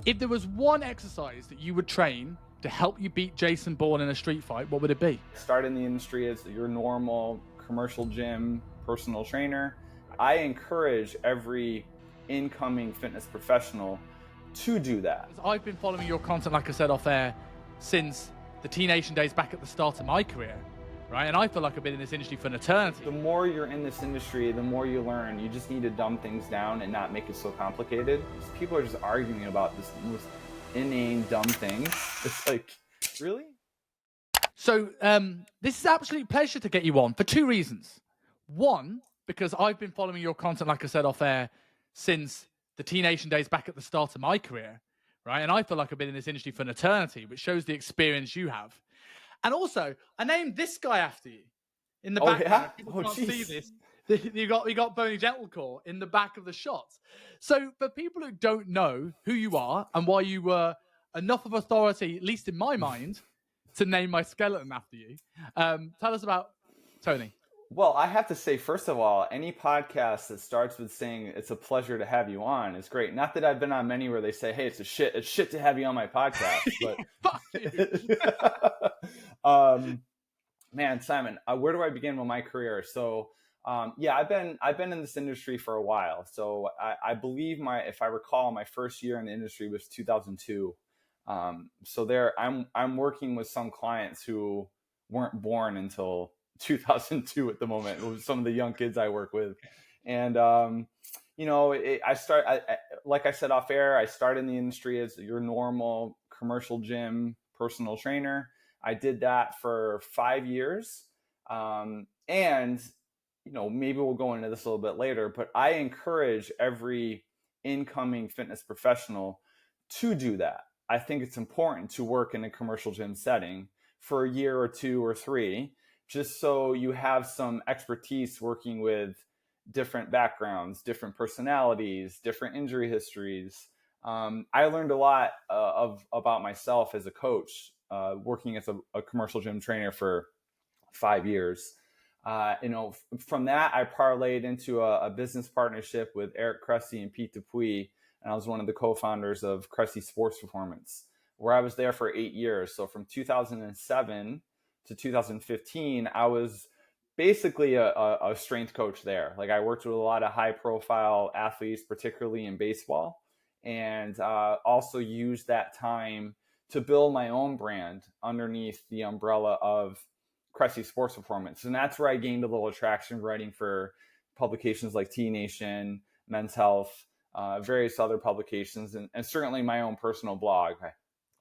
If there was one exercise that you would train to help you beat Jason Bourne in a street fight, what would it be? Start in the industry as your normal commercial gym personal trainer. I encourage every incoming fitness professional to do that. I've been following your content, like I said off air, since the teenage days back at the start of my career, right? And I feel like I've been in this industry for an eternity. The more you're in this industry, the more you learn. You just need to dumb things down and not make it so complicated. People are just arguing about this most inane, dumb thing. It's like, really? So this is an absolute pleasure to get you on for two reasons. One, because I've been following your content, like I said off air, since the teenage days back at the start of my career, right? And I feel like I've been in this industry for an eternity, which shows the experience you have. And also, I named this guy after you in the background. Yeah? People can't see this. We got Bourne Gentilcore in the back of the shots. So for people who don't know who you are and why you were enough of authority, at least in my mind, to name my skeleton after you, tell us about Tony. Well, I have to say, first of all, any podcast that starts with saying it's a pleasure to have you on is great. Not that I've been on many where they say, hey, it's shit to have you on my podcast. But man, Simon, where do I begin with my career? So yeah, I've been in this industry for a while. So I believe if I recall, my first year in the industry was 2002. So there, I'm working with some clients who weren't born until 2002 at the moment, with some of the young kids I work with. And, like I said off air, I started in the industry as your normal commercial gym personal trainer. I did that for 5 years. And, maybe we'll go into this a little bit later, but I encourage every incoming fitness professional to do that. I think it's important to work in a commercial gym setting for a year or two or three, just so you have some expertise working with different backgrounds, different personalities, different injury histories. I learned a lot about myself as a coach, working as a commercial gym trainer for 5 years. From that, I parlayed into a business partnership with Eric Cressy and Pete Dupuis, and I was one of the co-founders of Cressy Sports Performance, where I was there for 8 years. So from 2007 to 2015, I was basically a strength coach there. Like, I worked with a lot of high profile athletes, particularly in baseball, and also used that time to build my own brand underneath the umbrella of Cressy Sports Performance. And that's where I gained a little traction writing for publications like T Nation, Men's Health, various other publications, and certainly my own personal blog.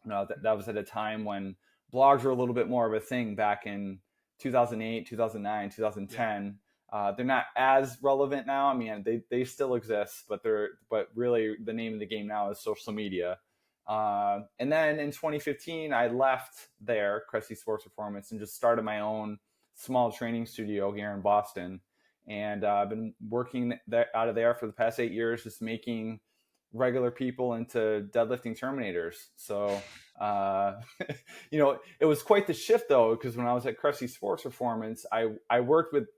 That was at a time when blogs were a little bit more of a thing back in 2008, 2009, 2010. Yeah. They're not as relevant now. I mean, they still exist, but really the name of the game now is social media. And then in 2015, I left there, Cressy Sports Performance, and just started my own small training studio here in Boston. And I've been working out of there for the past 8 years, just making regular people into deadlifting terminators. So, it was quite the shift, though, because when I was at Cressy Sports Performance, I worked with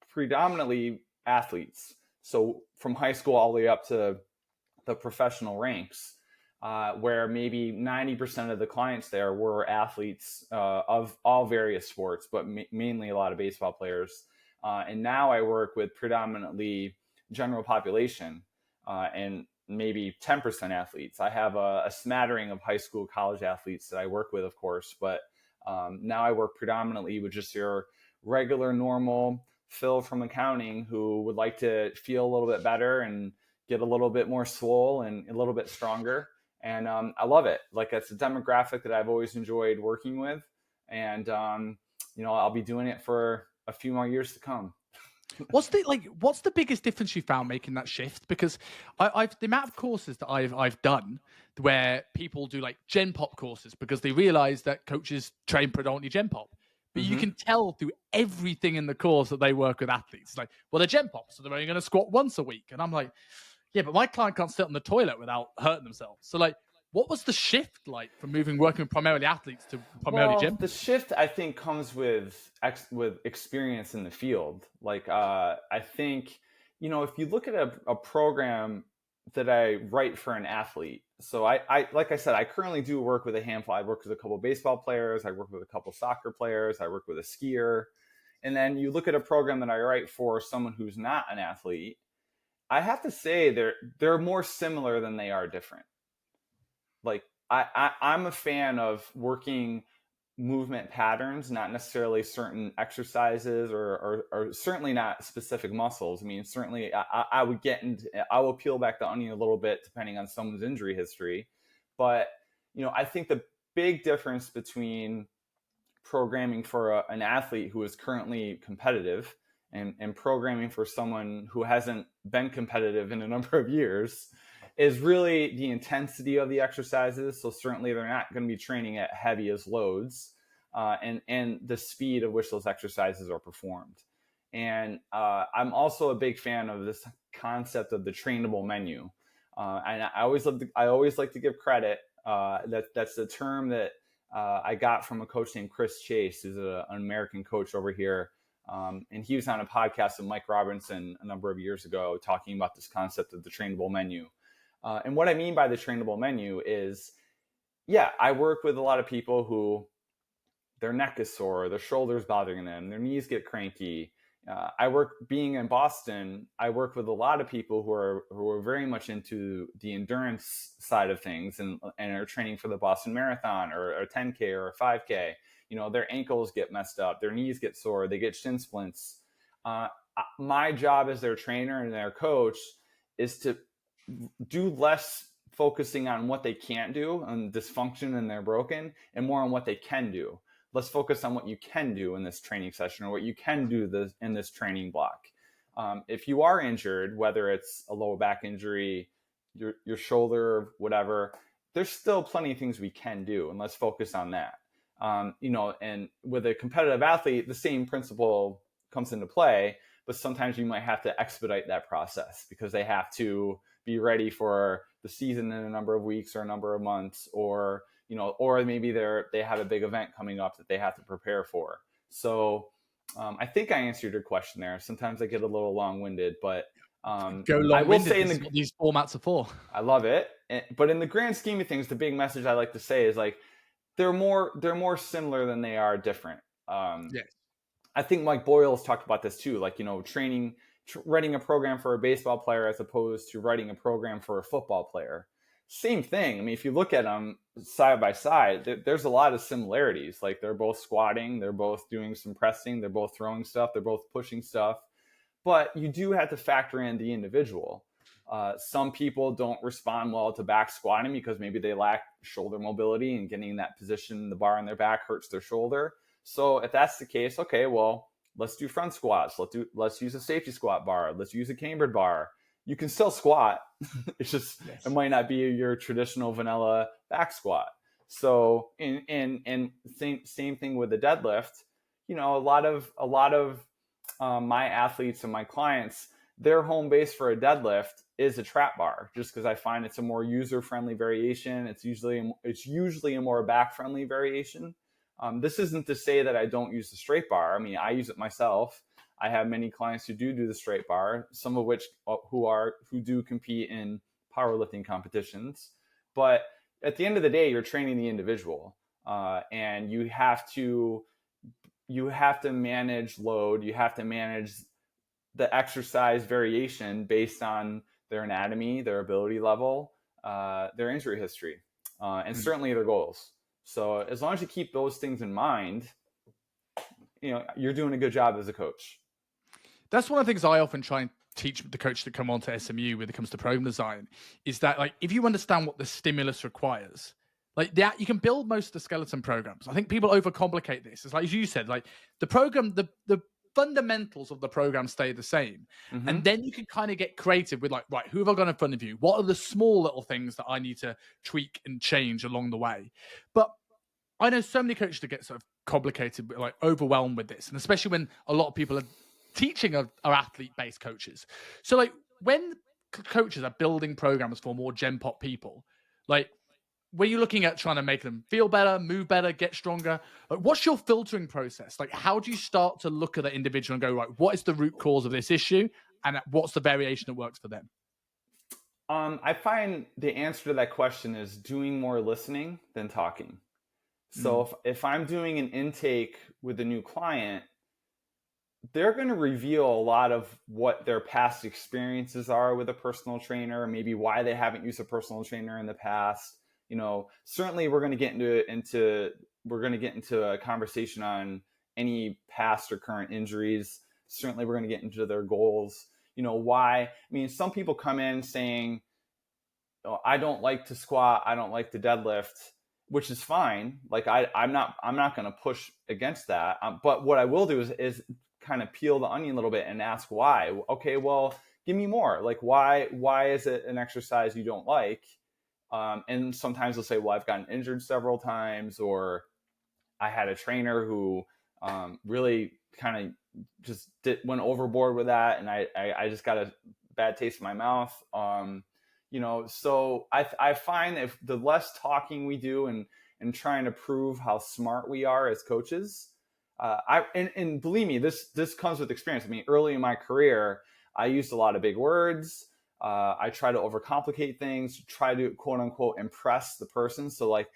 predominantly athletes. So from high school all the way up to the professional ranks, where maybe 90% of the clients there were athletes of all various sports, but mainly a lot of baseball players. And now I work with predominantly general population and maybe 10% athletes. I have a smattering of high school, college athletes that I work with, of course, but now I work predominantly with just your regular, normal Phil from accounting who would like to feel a little bit better and get a little bit more swole and a little bit stronger. And I love it. Like, it's a demographic that I've always enjoyed working with. And, I'll be doing it for a few more years to come. What's the biggest difference you found making that shift? Because I've the amount of courses that I've done where people do like Gen Pop courses because they realize that coaches train predominantly Gen Pop. But you can tell through everything in the course that they work with athletes. It's like, well, they're Gen Pop, so they're only going to squat once a week. And I'm like, yeah, but my client can't sit on the toilet without hurting themselves. So, like, what was the shift like from working with primarily athletes to primarily gym? The shift, I think, comes with experience in the field. Like, I think, if you look at a program write for an athlete. So like I said, I currently do work with a handful. I work with a couple of baseball players. I work with a couple of soccer players. I work with a skier. And then you look at a program that I write for someone who's not an athlete. I have to say they're more similar than they are different. Like I'm a fan of working movement patterns, not necessarily certain exercises or certainly not specific muscles. I mean, certainly I would get into, I will peel back the onion a little bit depending on someone's injury history. But, I think the big difference between programming for an athlete who is currently competitive and programming for someone who hasn't been competitive in a number of years is really the intensity of the exercises. So certainly they're not going to be training at heaviest loads, and the speed at which those exercises are performed. And I'm also a big fan of this concept of the trainable menu. And I always like to give credit. That's the term that I got from a coach named Chris Chase, who's an American coach over here. And he was on a podcast with Mike Robinson a number of years ago talking about this concept of the trainable menu. And what I mean by the trainable menu is, I work with a lot of people who their neck is sore, their shoulders bothering them, their knees get cranky. Being in Boston, I work with a lot of people who are very much into the endurance side of things and are training for the Boston Marathon or a 10K or a 5K. Their ankles get messed up, their knees get sore, they get shin splints. My job as their trainer and their coach is to do less focusing on what they can't do and dysfunction and they're broken, and more on what they can do. Let's focus on what you can do in this training session or what you can do in this training block. If you are injured, whether it's a lower back injury, your shoulder, whatever, there's still plenty of things we can do, and let's focus on that. And with a competitive athlete, the same principle comes into play, but sometimes you might have to expedite that process because they have to be ready for the season in a number of weeks or a number of months, or maybe they have a big event coming up that they have to prepare for. So I think I answered your question there. Sometimes I get a little long-winded, but I will say what these formats are for. I love it. But in the grand scheme of things, the big message I like to say is like, they're more similar than they are different. Yes. I think Mike Boyle's talked about this too, like, writing a program for a baseball player as opposed to writing a program for a football player. Same thing. I mean, if you look at them side by side, there's a lot of similarities. Like, they're both squatting, they're both doing some pressing, they're both throwing stuff, they're both pushing stuff. But you do have to factor in the individual. Some people don't respond well to back squatting because maybe they lack shoulder mobility, and getting in that position, the bar on their back hurts their shoulder. So if that's the case, okay, well, let's do front squats. Let's use a safety squat bar. Let's use a cambered bar. You can still squat. It's just, yes, it might not be your traditional vanilla back squat. So, and same thing with the deadlift. A lot of my athletes and my clients, their home base for a deadlift is a trap bar, just because I find it's a more user-friendly variation. It's usually a more back-friendly variation. This isn't to say that I don't use the straight bar. I mean, I use it myself. I have many clients who do the straight bar, some of which who do compete in powerlifting competitions. But at the end of the day, you're training the individual, and you have to manage load. You have to manage the exercise variation based on their anatomy, their ability level, their injury history, and certainly their goals. So as long as you keep those things in mind, you're doing a good job as a coach. That's one of the things I often try and teach the coaches that come on to SMU when it comes to program design, is that, like, if you understand what the stimulus requires, like that, you can build most of the skeleton programs. I think people overcomplicate this. It's like, as you said, like the program, the fundamentals of the program stay the same. Mm-hmm. And then you can kind of get creative with, like, right, who have I got in front of you? What are the small little things that I need to tweak and change along the way? But I know so many coaches that get sort of complicated, like overwhelmed with this. And especially when a lot of people are teaching are athlete-based coaches. So, like, when coaches are building programs for more Gen Pop people, like, when you're looking at trying to make them feel better, move better, get stronger, like, what's your filtering process? Like, how do you start to look at that individual and go, right, what is the root cause of this issue, and what's the variation that works for them? I find the answer to that question is doing more listening than talking. So Mm. if I'm doing an intake with a new client, they're going to reveal a lot of what their past experiences are with a personal trainer, maybe why they haven't used a personal trainer in the past. Certainly we're going to get into a conversation on any past or current injuries. Certainly we're going to get into their goals. Why? I mean, some people come in saying, "Oh, I don't like to squat, I don't like to deadlift," which is fine. Like I'm not going to push against that. But what I will do is kind of peel the onion a little bit and ask why. Okay, well, give me more. Like why is it an exercise you don't like? And sometimes they'll say, well, I've gotten injured several times, or I had a trainer who really kind of just went overboard with that, and I just got a bad taste in my mouth. So I find if the less talking we do and trying to prove how smart we are as coaches, and believe me, this comes with experience. I mean, early in my career, I used a lot of big words. I try to overcomplicate things, try to quote unquote impress the person. So like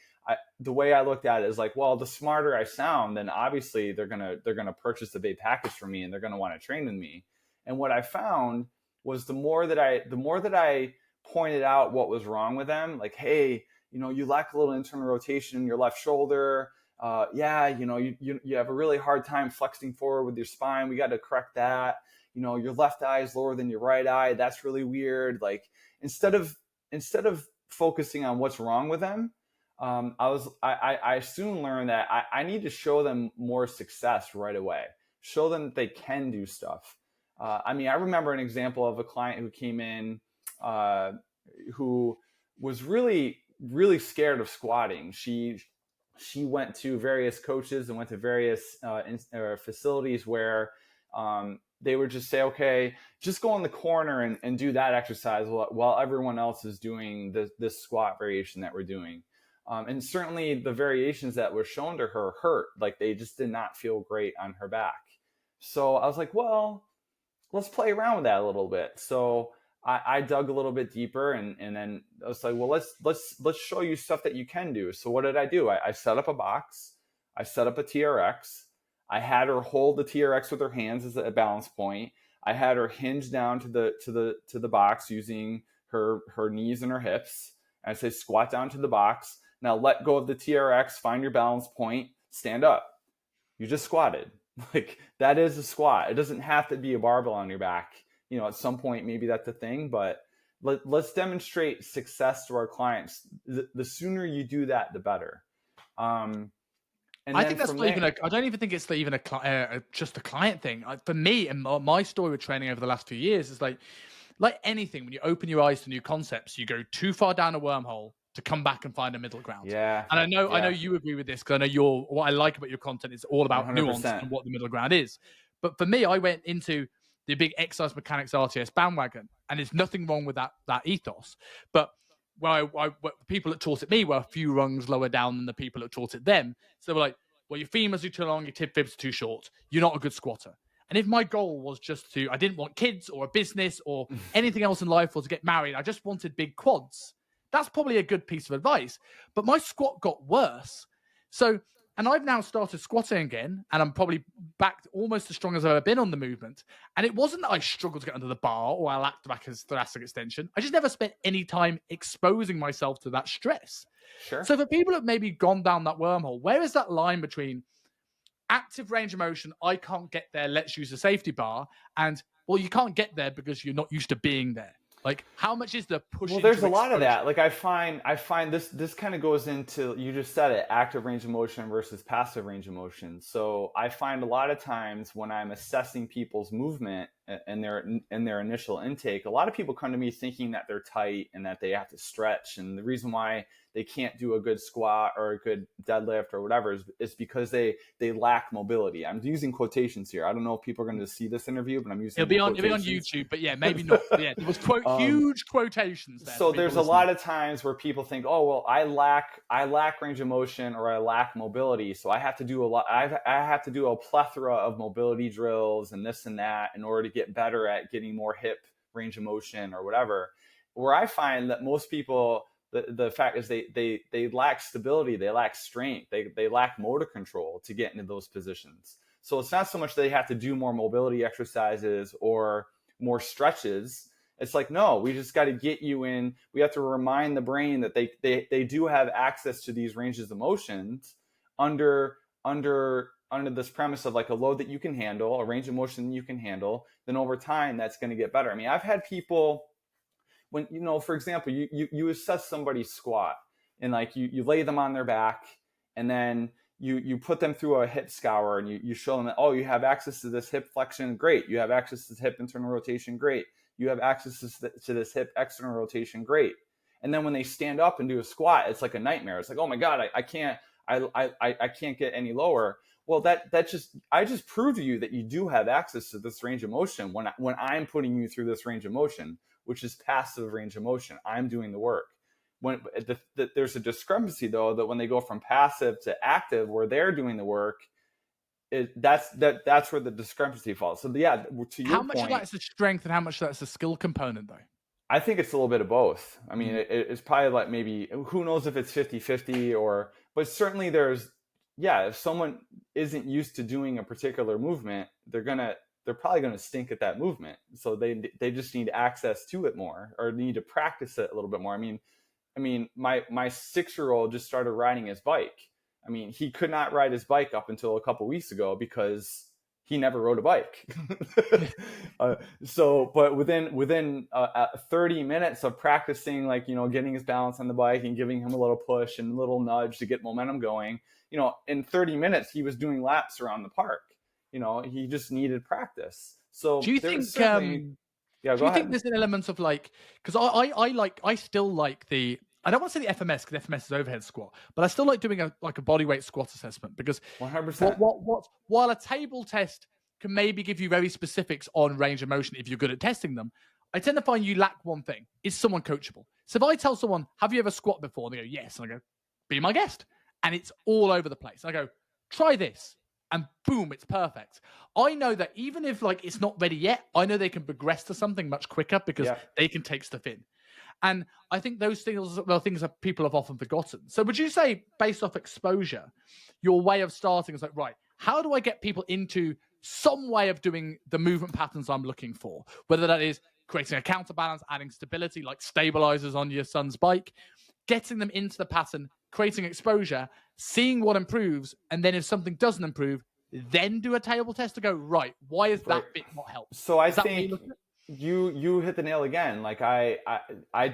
the way I looked at it is like, well, the smarter I sound, then obviously they're gonna purchase a big package from me and they're gonna want to train with me. And what I found was the more that I pointed out what was wrong with them, like, hey, you lack a little internal rotation in your left shoulder. Yeah, you have a really hard time flexing forward with your spine. We got to correct that. Your left eye is lower than your right eye. That's really weird. Like instead of focusing on what's wrong with them, I soon learned that I need to show them more success right away. Show them that they can do stuff. I mean, I remember an example of a client who came in who was really, really scared of squatting. She went to various coaches and went to various facilities where they would just say, okay, just go in the corner and do that exercise while everyone else is doing this squat variation that we're doing. And certainly the variations that were shown to her hurt. Like they just did not feel great on her back. So I was like, well, let's play around with that a little bit. So I dug a little bit deeper and then I was like, well, let's show you stuff that you can do. So what did I do? I set up a box. I set up a TRX. I had her hold the TRX with her hands as a balance point. I had her hinge down to the box using her knees and her hips. And I say, squat down to the box. Now let go of the TRX, find your balance point, stand up. You just squatted. Like that is a squat. It doesn't have to be a barbell on your back. At some point, maybe that's a thing, but let's demonstrate success to our clients. The sooner you do that, the better. And I think that's not even I don't even think it's even just a client thing. For me and my story with training over the last few years is like anything. When you open your eyes to new concepts, you go too far down a wormhole to come back and find a middle ground. Yeah. And I know you agree with this because I know what I like about your content is all about 100%. nuance and what the middle ground is. But for me, I went into the big exercise mechanics RTS bandwagon, and there's nothing wrong with that ethos. But what the people that taught it me were a few rungs lower down than the people that taught it them. So they were like, well, your femurs are too long, your tib fibs are too short. You're not a good squatter. And if my goal was just I didn't want kids or a business or anything else in life or to get married, I just wanted big quads. That's probably a good piece of advice. But my squat got worse. And I've now started squatting again, and I'm probably back almost as strong as I've ever been on the movement. And it wasn't that I struggled to get under the bar or I lacked back as thoracic extension. I just never spent any time exposing myself to that stress. Sure. So for people that maybe gone down that wormhole, where is that line between active range of motion, I can't get there, let's use a safety bar, and, well, you can't get there because you're not used to being there? Like, how much is the push? Well, there's a lot of that. Like I find this kind of goes into, you just said it, active range of motion versus passive range of motion. So I find a lot of times when I'm assessing people's movement and their initial intake, a lot of people come to me thinking that they're tight and that they have to stretch. And the reason why they can't do a good squat or a good deadlift or whatever is because they lack mobility. I'm using quotations here. I don't know if people are going to see this interview, but I'm using it'll be on YouTube, but yeah, maybe not. But yeah, there was huge quotations there. So there's a lot of times where people think, oh, well, I lack range of motion or I lack mobility, so I have to do a lot. I have to do a plethora of mobility drills and this and that in order to get better at getting more hip range of motion or whatever. where I find that most people, the fact is they lack stability, they lack strength, they lack motor control to get into those positions. So it's not so much they have to do more mobility exercises or more stretches. It's like, no, we just got to get you in. We have to remind the brain that they do have access to these ranges of motions under this premise of like a load that you can handle, a range of motion that you can handle. Then over time, that's going to get better. I mean, I've had people, when, for example, you assess somebody's squat, and like you lay them on their back, and then you put them through a hip scour, and you show them that, oh, you have access to this hip flexion, great. You have access to this hip internal rotation, great. You have access to this hip external rotation, great. And then when they stand up and do a squat, it's like a nightmare. It's like, oh my God, I can't get any lower. Well, I just proved to you that you do have access to this range of motion when I'm putting you through this range of motion, which is passive range of motion. I'm doing the work. When there's a discrepancy, though, that when they go from passive to active, where they're doing the work, that's where the discrepancy falls. So yeah, to your point, how much of that is a strength and how much of that's a skill component, though? I think it's a little bit of both. I mean, it's probably like, maybe, who knows if it's 50-50, but certainly if someone isn't used to doing a particular movement, they're probably going to stink at that movement. So they just need access to it more, or need to practice it a little bit more. I mean, my 6-year-old just started riding his bike. I mean, he could not ride his bike up until a couple weeks ago because he never rode a bike. But within 30 minutes of practicing, like, getting his balance on the bike and giving him a little push and a little nudge to get momentum going, in 30 minutes, he was doing laps around the park. He just needed practice. So do you think, yeah, do you think there's an element of like, because I still like I don't want to say the FMS, because FMS is overhead squat, but I still like doing a body weight squat assessment, because 100%. While a table test can maybe give you very specifics on range of motion if you're good at testing them, I tend to find you lack one thing: is someone coachable? So if I tell someone, "Have you ever squat before?" and they go, "Yes," and I go, "Be my guest," and it's all over the place. And I go, "Try this." And boom, it's perfect. I know that even if it's not ready yet, I know they can progress to something much quicker because they can take stuff in. And I think those things are things that people have often forgotten. So would you say, based off exposure, your way of starting is like, right, how do I get people into some way of doing the movement patterns I'm looking for? Whether that is creating a counterbalance, adding stability, like stabilizers on your son's bike, getting them into the pattern, creating exposure, seeing what improves, and then if something doesn't improve, then do a table test to go, right, why is that bit not helped? So I think you hit the nail again. Like I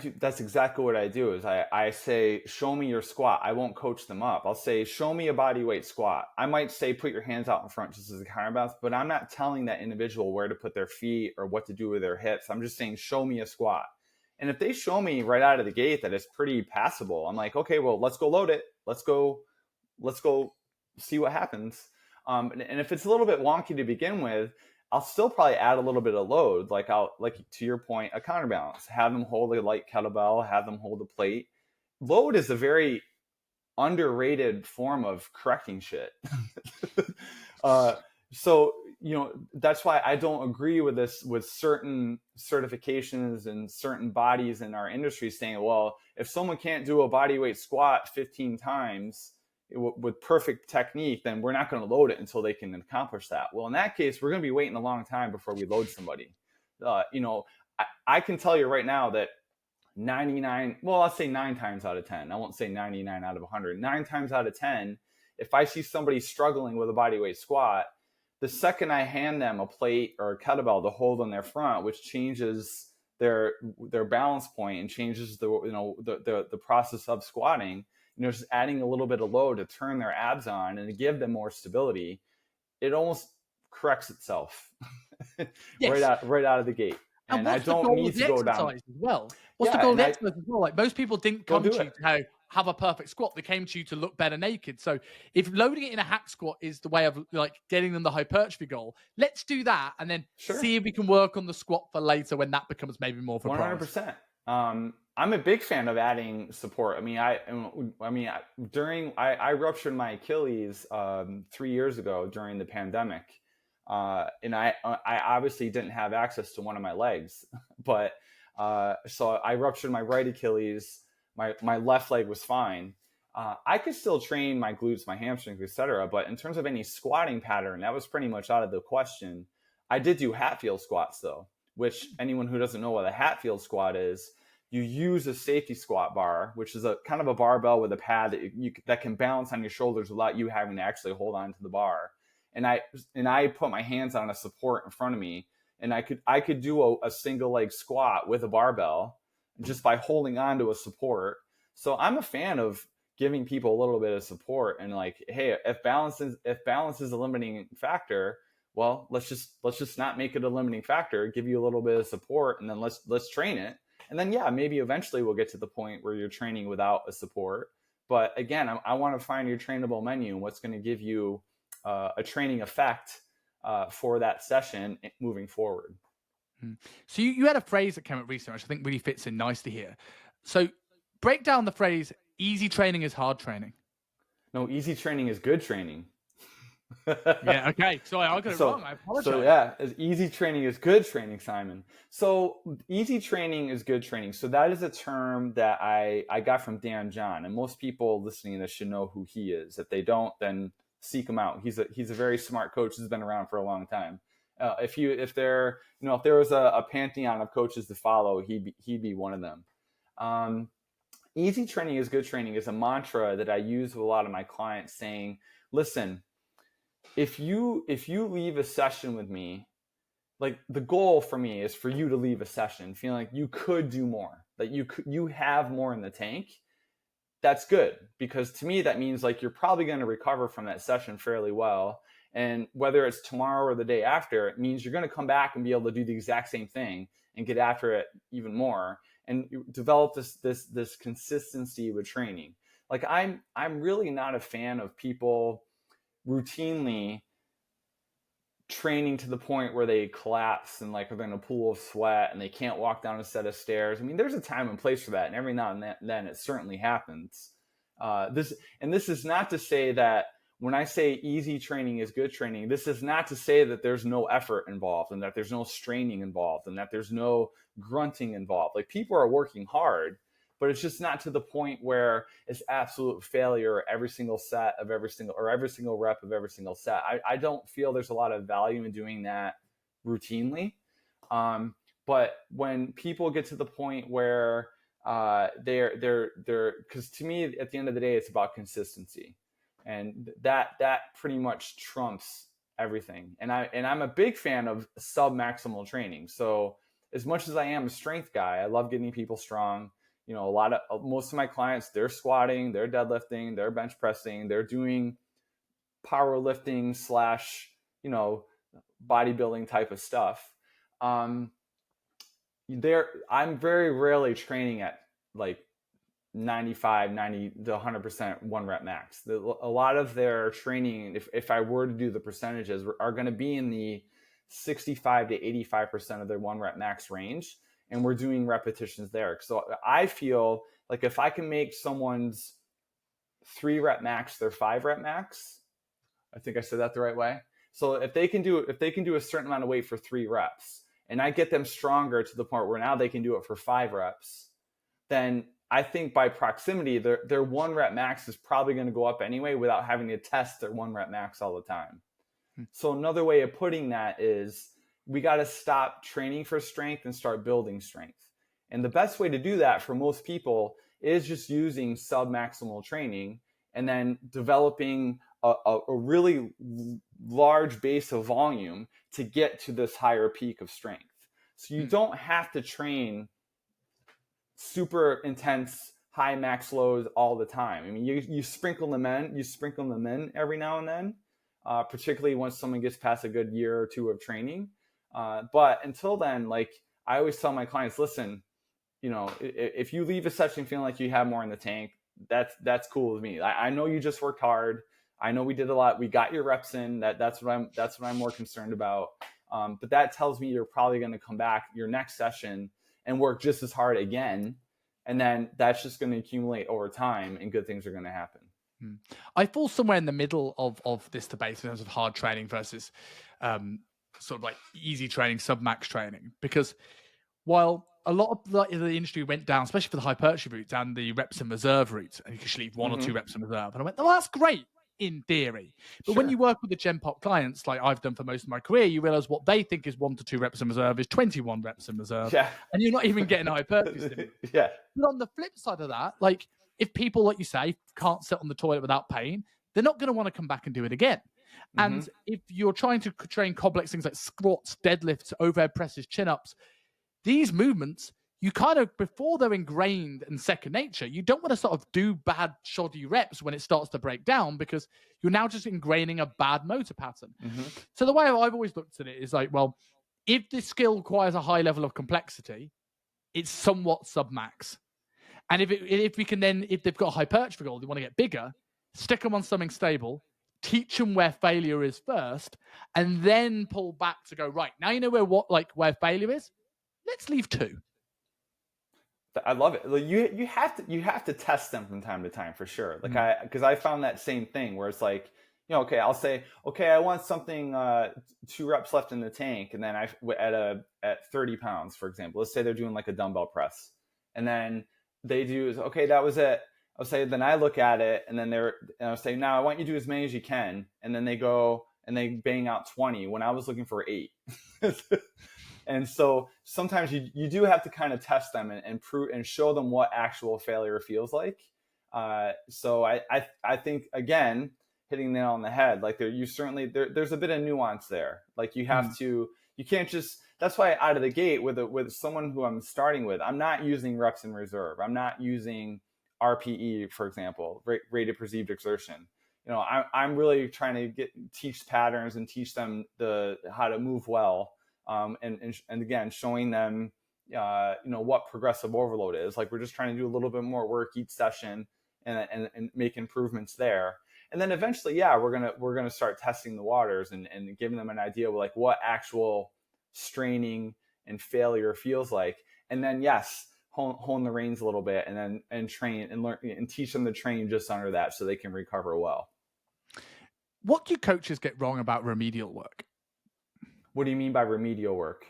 do. That's exactly what I do. Is I say, show me your squat. I won't coach them up. I'll say, show me a body weight squat. I might say, put your hands out in front just as a counterbalance, but I'm not telling that individual where to put their feet or what to do with their hips. I'm just saying, show me a squat. And if they show me right out of the gate that it's pretty passable, I'm like, okay, well, let's go load it. Let's go see what happens. And if it's a little bit wonky to begin with, I'll still probably add a little bit of load. Like to your point, a counterbalance, have them hold a light kettlebell, have them hold a plate. Load is a very underrated form of correcting shit. So, that's why I don't agree with this, with certain certifications and certain bodies in our industry saying, well, if someone can't do a body weight squat 15 times with perfect technique, then we're not going to load it until they can accomplish that. Well, in that case, we're going to be waiting a long time before we load somebody. I can tell you right now that 99, well, I'll say 9 times out of 10. I won't say 99 out of 100. 9 times out of 10, if I see somebody struggling with a bodyweight squat, the second I hand them a plate or a kettlebell to hold on their front, which changes their balance point and changes the process of squatting, just adding a little bit of load to turn their abs on and to give them more stability, it almost corrects itself right out of the gate. And I don't need to go down as well. What's the goal of the exercise as well? Like, most people didn't come to you to have a perfect squat. They came to you to look better naked. So if loading it in a hack squat is the way of getting them the hypertrophy goal, let's do that and then see if we can work on the squat for later when that becomes maybe more of a 100%. I'm a big fan of adding support. I ruptured my Achilles 3 years ago during the pandemic. And I obviously didn't have access to one of my legs, but So I ruptured my right Achilles. My left leg was fine. I could still train my glutes, my hamstrings, etc. But in terms of any squatting pattern, that was pretty much out of the question. I did do Hatfield squats though, which anyone who doesn't know what a Hatfield squat is, you use a safety squat bar, which is a kind of a barbell with a pad that can balance on your shoulders without you having to actually hold on to the bar. And I put my hands on a support in front of me, and I could do a single leg squat with a barbell just by holding on to a support. So I'm a fan of giving people a little bit of support, and like, hey, if balance is a limiting factor, well, let's just not make it a limiting factor. Give you a little bit of support, and then let's train it. And then yeah, maybe eventually we'll get to the point where you're training without a support. But again, I want to find your trainable menu and what's going to give you a training effect for that session moving forward. So you had a phrase that came up recently, which I think really fits in nicely here. So break down the phrase, easy training is hard training. No, easy training is good training. Yeah, okay. Sorry, I got it wrong. I apologize. So yeah, easy training is good training, Simon. So easy training is good training. So that is a term that I got from Dan John, and most people listening to this should know who he is. If they don't, then seek him out. He's a very smart coach who's been around for a long time. If there was a pantheon of coaches to follow, he'd be one of them. Easy training is good training is a mantra that I use with a lot of my clients, saying, listen, if you leave a session with me, like the goal for me is for you to leave a session feeling like you could do more, that you have more in the tank. That's good, because to me that means like you're probably going to recover from that session fairly well. And whether it's tomorrow or the day after, it means you're going to come back and be able to do the exact same thing and get after it even more, and develop this consistency with training. Like I'm really not a fan of people routinely training to the point where they collapse and like are in a pool of sweat and they can't walk down a set of stairs. I mean, there's a time and place for that, and every now and then it certainly happens. This is not to say that when I say easy training is good training, this is not to say that there's no effort involved and that there's no straining involved and that there's no grunting involved. Like, people are working hard, but it's just not to the point where it's absolute failure every single set of every single rep of every single set. I don't feel there's a lot of value in doing that routinely. But when people get to the point where they're because to me, at the end of the day, it's about consistency, and that pretty much trumps everything. And I'm a big fan of sub-maximal training. So as much as I am a strength guy, I love getting people strong. You know, most of my clients, they're squatting, they're deadlifting, they're bench pressing, they're doing powerlifting / bodybuilding type of stuff. I'm very rarely training at like 95, 90 to 100% one rep max. A lot of their training, if I were to do the percentages, are going to be in the 65 to 85% of their one rep max range. And we're doing repetitions there. So I feel like if I can make someone's 3 rep max their 5 rep max, I think I said that the right way. So if they can do a certain amount of weight for 3 reps, and I get them stronger to the point where now they can do it for 5 reps, then I think by proximity, their 1 rep max is probably going to go up anyway without having to test their 1 rep max all the time. So another way of putting that is, we got to stop training for strength and start building strength. And the best way to do that for most people is just using sub-maximal training and then developing a really large base of volume to get to this higher peak of strength. So you don't have to train super intense high max loads all the time. I mean, you sprinkle them in every now and then, particularly once someone gets past a good year or 2 of training. But until then, like, I always tell my clients, listen, if you leave a session feeling like you have more in the tank, that's cool with me. I know you just worked hard. I know we did a lot. We got your reps in. That's what I'm more concerned about. But that tells me you're probably going to come back your next session and work just as hard again. And then that's just going to accumulate over time, and good things are going to happen. I fall somewhere in the middle of this debate in terms of hard training versus sort of like easy training, sub-max training. Because while a lot of the industry went down, especially for the hypertrophy route, down the reps and reserve route, and you could leave 1 or 2 reps in reserve. And I went, well, that's great in theory. But when you work with the Gen Pop clients, like I've done for most of my career, you realize what they think is 1 to 2 reps in reserve is 21 reps in reserve. Yeah. And you're not even getting a hypertrophy stimulus. Yeah. But on the flip side of that, like if people, like you say, can't sit on the toilet without pain, they're not going to want to come back and do it again. And if you're trying to train complex things like squats, deadlifts, overhead presses, chin-ups, these movements, you kind of, before they're ingrained in second nature, you don't want to sort of do bad, shoddy reps when it starts to break down, because you're now just ingraining a bad motor pattern. So the way I've always looked at it is like, well, if this skill requires a high level of complexity, it's somewhat sub-max. And if we can then, if they've got a hypertrophy goal, they want to get bigger, stick them on something stable, teach them where failure is first, and then pull back to go, right, now you know where failure is, let's leave 2. I love it. Like you have to test them from time to time for sure. Like because I found that same thing where it's like, okay, I'll say, okay, I want something 2 reps left in the tank, and then at 30 pounds, for example, let's say they're doing like a dumbbell press, and then they do, okay, that was it. I'll say, then I look at it, and then I'll say, now I want you to do as many as you can, and then they go and they bang out 20 when I was looking for 8. And so sometimes you do have to kind of test them and prove and show them what actual failure feels like. So I think, again, hitting the nail on the head, like there's a bit of nuance there. Like you have to, you can't just, that's why out of the gate with someone who I'm starting with, I'm not using reps in reserve. I'm not using RPE, for example, rated perceived exertion. I'm really trying to teach patterns and teach them how to move well. And again, showing them, what progressive overload is. Like we're just trying to do a little bit more work each session and make improvements there. And then eventually, we're gonna start testing the waters and giving them an idea of like what actual straining and failure feels like. And then hone the reins a little bit, and then train and learn and teach them to train just under that so they can recover well. What do coaches get wrong about remedial work? What do you mean by remedial work?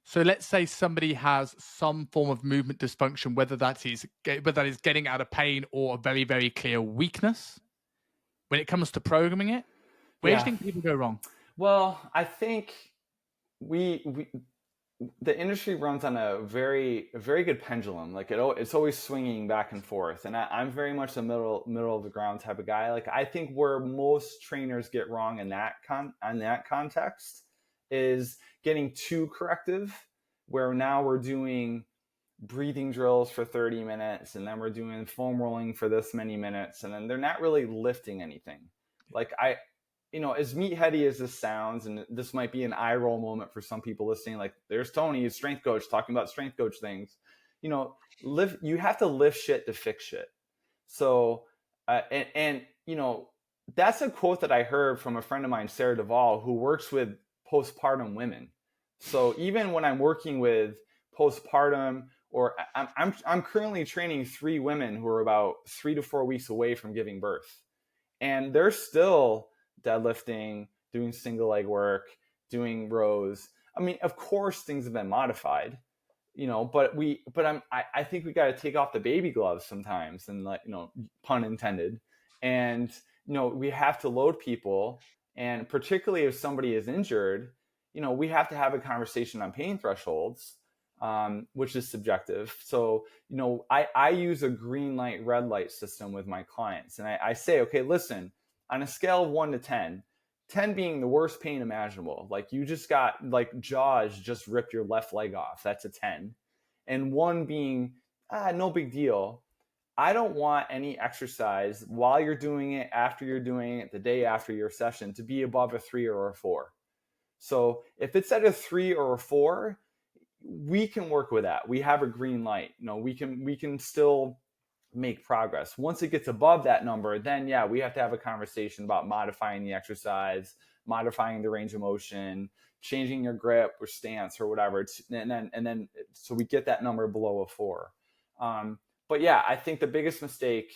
So let's say somebody has some form of movement dysfunction, whether that is getting out of pain or a very, very clear weakness. When it comes to programming it, where do you think people go wrong? Well, I think the industry runs on a very good pendulum. Like it's always swinging back and forth, and I'm very much a middle of the ground type of guy. Like I think where most trainers get wrong in that context is getting too corrective, where now we're doing breathing drills for 30 minutes, and then we're doing foam rolling for this many minutes, and then they're not really lifting anything. Like as meatheady as this sounds, and this might be an eye roll moment for some people listening, like there's Tony, his strength coach, talking about strength coach things. You have to lift shit to fix shit. So, that's a quote that I heard from a friend of mine, Sarah Duvall, who works with postpartum women. So even when I'm working with postpartum, or I'm currently training 3 women who are about 3 to 4 weeks away from giving birth, and they're still deadlifting, doing single leg work, doing rows. I mean, of course things have been modified, but I think we got to take off the baby gloves sometimes, and pun intended. And, we have to load people. And particularly if somebody is injured, we have to have a conversation on pain thresholds, which is subjective. So, I use a green light, red light system with my clients. And I say, okay, listen, on a scale of 1 to 10, 10 being the worst pain imaginable, like you just got like Jaws just ripped your left leg off, that's a 10. And 1 being, no big deal. I don't want any exercise while you're doing it, after you're doing it, the day after your session, to be above a 3 or a 4. So if it's at a 3 or a 4, we can work with that. We have a green light. We can still make progress. Once it gets above that number, then we have to have a conversation about modifying the exercise, modifying the range of motion, changing your grip or stance or whatever. And then so we get that number below a 4. But I think the biggest mistake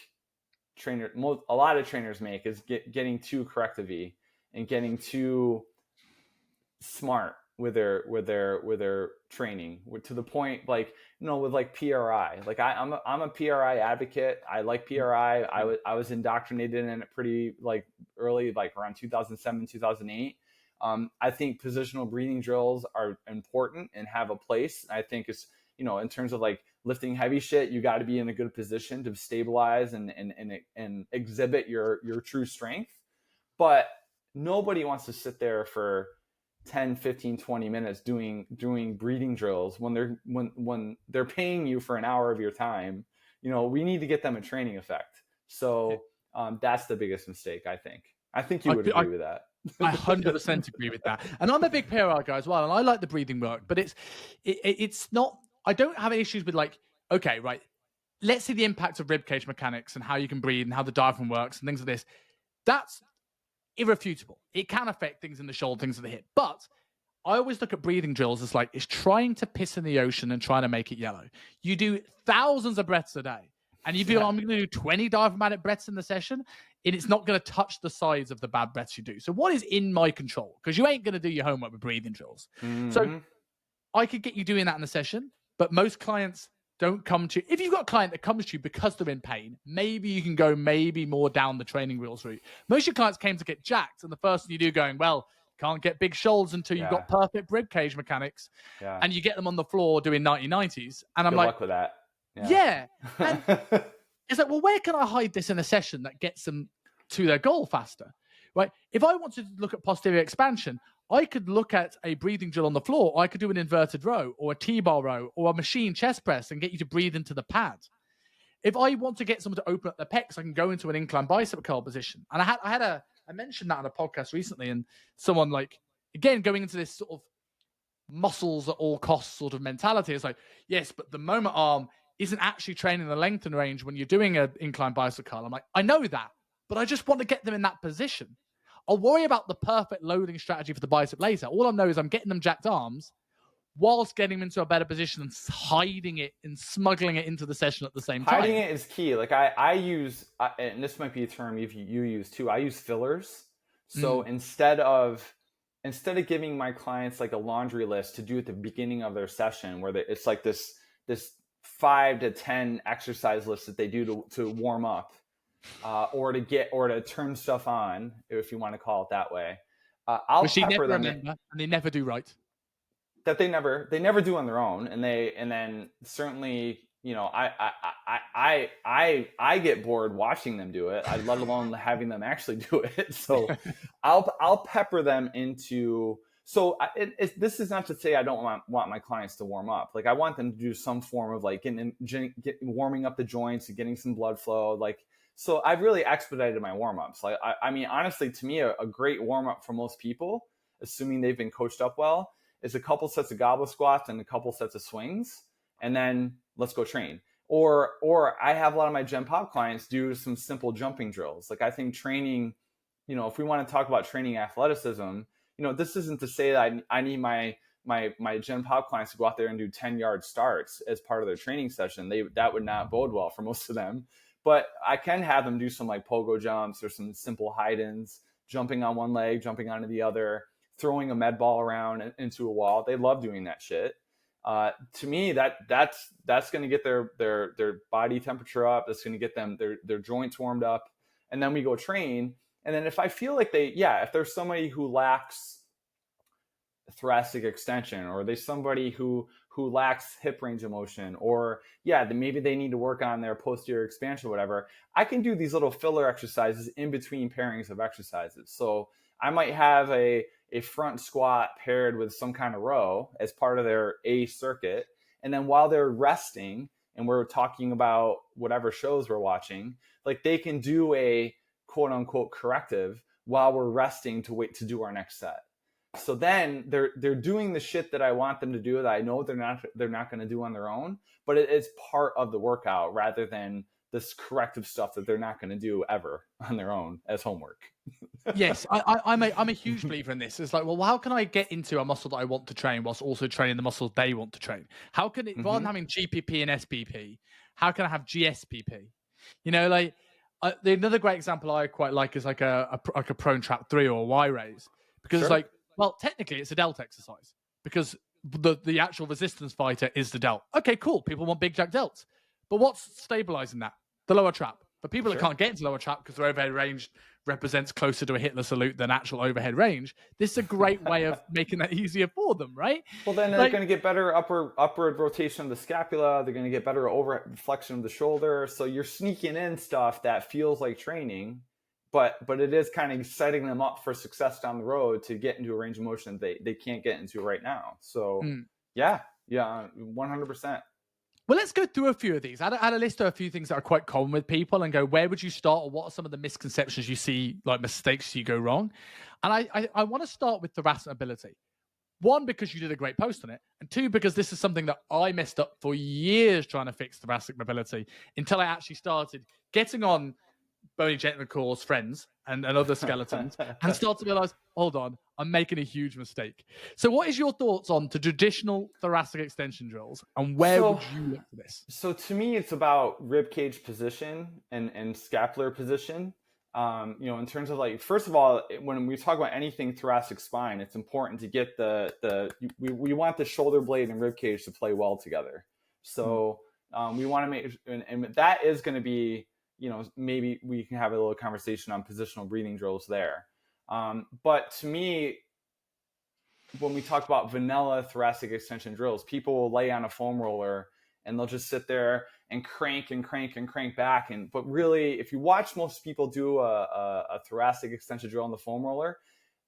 a lot of trainers make is getting too corrective-y and getting too smart with their training, to the point, like, with like PRI. Like I'm a PRI advocate. I like PRI. I was indoctrinated in it pretty like early, like around 2007, 2008. I think positional breathing drills are important and have a place. I think it's, in terms of like lifting heavy shit, you got to be in a good position to stabilize and exhibit your true strength. But nobody wants to sit there for 10, 15, 20 minutes doing breathing drills when they're paying you for an hour of your time. We need to get them a training effect. So that's the biggest mistake, I think. I think you would agree with that. I 100% agree with that. And I'm a big PRI guy as well, and I like the breathing work, but it's not, I don't have any issues with like, okay, right, let's see the impact of ribcage mechanics and how you can breathe and how the diaphragm works and things like this. That's irrefutable. It can affect things in the shoulder, things in the hip. But I always look at breathing drills as like, it's trying to piss in the ocean and trying to make it yellow. You do thousands of breaths a day. And you feel, I'm going to do 20 diaphragmatic breaths in the session, and it's not going to touch the sides of the bad breaths you do. So what is in my control? Because you ain't going to do your homework with breathing drills. Mm-hmm. So I could get you doing that in the session, but most clients don't come to you. If you've got a client that comes to you because they're in pain, maybe you can go more down the training wheels route. Most of your clients came to get jacked, and the first thing you do going, well, can't get big shoulders until you've got perfect ribcage mechanics, and you get them on the floor doing 90-90s. And I'm Good like, luck with that. Yeah. And it's like, well, where can I hide this in a session that gets them to their goal faster? Right? If I wanted to look at posterior expansion, I could look at a breathing drill on the floor. Or I could do an inverted row or a T-bar row or a machine chest press and get you to breathe into the pad. If I want to get someone to open up their pecs, I can go into an incline bicep curl position. And I mentioned that on a podcast recently, and someone like, again, going into this sort of muscles at all costs sort of mentality. It's like, yes, but the moment arm isn't actually training the length and range when you're doing an incline bicep curl. I'm like, I know that, but I just want to get them in that position. I'll worry about the perfect loading strategy for the bicep later. All I know is I'm getting them jacked arms whilst getting them into a better position and hiding it and smuggling it into the session at the same time. Hiding it is key. Like I use, and this might be a term you use too, I use fillers. So instead of giving my clients like a laundry list to do at the beginning of their session, where it's like this 5 to 10 exercise lists that they do to warm up, or to turn stuff on, if you want to call it that way. I'll pepper them in, and they never do right. That they never do on their own, and then certainly, I get bored watching them do it, let alone having them actually do it. So I'll pepper them into. So this is not to say I don't want my clients to warm up. Like I want them to do some form of like warming up the joints and getting some blood flow. Like, so I've really expedited my warm ups. Like I mean, honestly, to me, a great warm up for most people, assuming they've been coached up well, is a couple sets of goblet squats and a couple sets of swings, and then let's go train. Or I have a lot of my Gen Pop clients do some simple jumping drills. Like I think training, if we want to talk about training athleticism, this isn't to say that I need my Gen Pop clients to go out there and do 10-yard starts as part of their training session. That would not bode well for most of them. But I can have them do some like pogo jumps or some simple hide-ins, jumping on one leg, jumping onto the other, throwing a med ball around into a wall. They love doing that shit. To me, that's going to get their body temperature up. That's going to get them their joints warmed up, and then we go train. And then if I feel like if there's somebody who lacks thoracic extension, or there's somebody who lacks hip range of motion, or maybe they need to work on their posterior expansion or whatever, I can do these little filler exercises in between pairings of exercises. So I might have a front squat paired with some kind of row as part of their A circuit. And then while they're resting and we're talking about whatever shows we're watching, like they can do a quote unquote corrective while we're resting to wait to do our next set. So then they're doing the shit that I want them to do that I know they're not going to do on their own, but it's part of the workout rather than this corrective stuff that they're not going to do ever on their own as homework. Yes, I'm a huge believer in this. It's like, well, how can I get into a muscle that I want to train whilst also training the muscle they want to train? How can it, rather than having GPP and SPP, how can I have GSPP? Another great example I quite like is like a prone trap 3 or a Y raise, because it's like, well, technically it's a delta exercise. because the actual resistance fighter is the delt. Okay, cool. People want big jack delts. But what's stabilizing that? The lower trap. For people that can't get into lower trap because their overhead range represents closer to a Hitler salute than actual overhead range, this is a great way of making that easier for them, right? Well, then they're going to get better upward rotation of the scapula. They're going to get better over flexion of the shoulder. So you're sneaking in stuff that feels like training, but it is kind of setting them up for success down the road to get into a range of motion they can't get into right now. So yeah, 100%. Well, let's go through a few of these. Add a list of a few things that are quite common with people and go, where would you start, or what are some of the misconceptions you see, like mistakes you go wrong? And I want to start with thoracic mobility. One, because you did a great post on it, and two, because this is something that I messed up for years trying to fix thoracic mobility until I actually started getting on Bony Gentilcore's friends and other skeletons and start to realize, hold on, I'm making a huge mistake. So what is your thoughts on the traditional thoracic extension drills, and where would you look for this? So to me, it's about rib cage position and scapular position. In terms of, like, first of all, when we talk about anything thoracic spine, it's important to get we want the shoulder blade and rib cage to play well together. So we want to make, and that is going to be, maybe we can have a little conversation on positional breathing drills there. But to me, when we talk about vanilla thoracic extension drills, people will lay on a foam roller and they'll just sit there and crank and crank and crank back. But really, if you watch most people do a thoracic extension drill on the foam roller,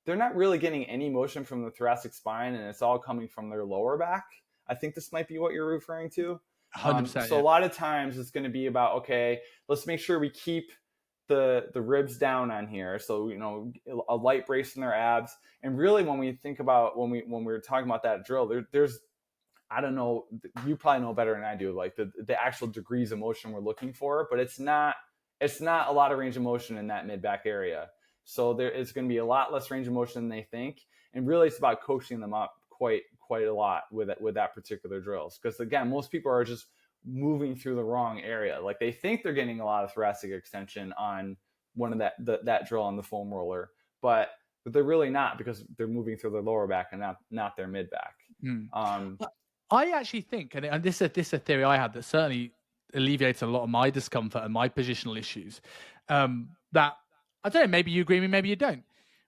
they're not really getting any motion from the thoracic spine, and it's all coming from their lower back. I think this might be what you're referring to. 100%. So a lot of times it's going to be about, okay, let's make sure we keep the ribs down on here. So, a light brace in their abs. And really, when we think about, when we're talking about that drill, there's, I don't know, you probably know better than I do, like the actual degrees of motion we're looking for, but it's not a lot of range of motion in that mid-back area. So there is going to be a lot less range of motion than they think. And really, it's about coaching them up quite a lot with that particular drills. Because again, most people are just moving through the wrong area. Like, they think they're getting a lot of thoracic extension on one of that drill on the foam roller, but they're really not, because they're moving through their lower back and not their mid back. I actually think, and this is a theory I had that certainly alleviates a lot of my discomfort and my positional issues, that, I don't know, maybe you agree with me, maybe you don't.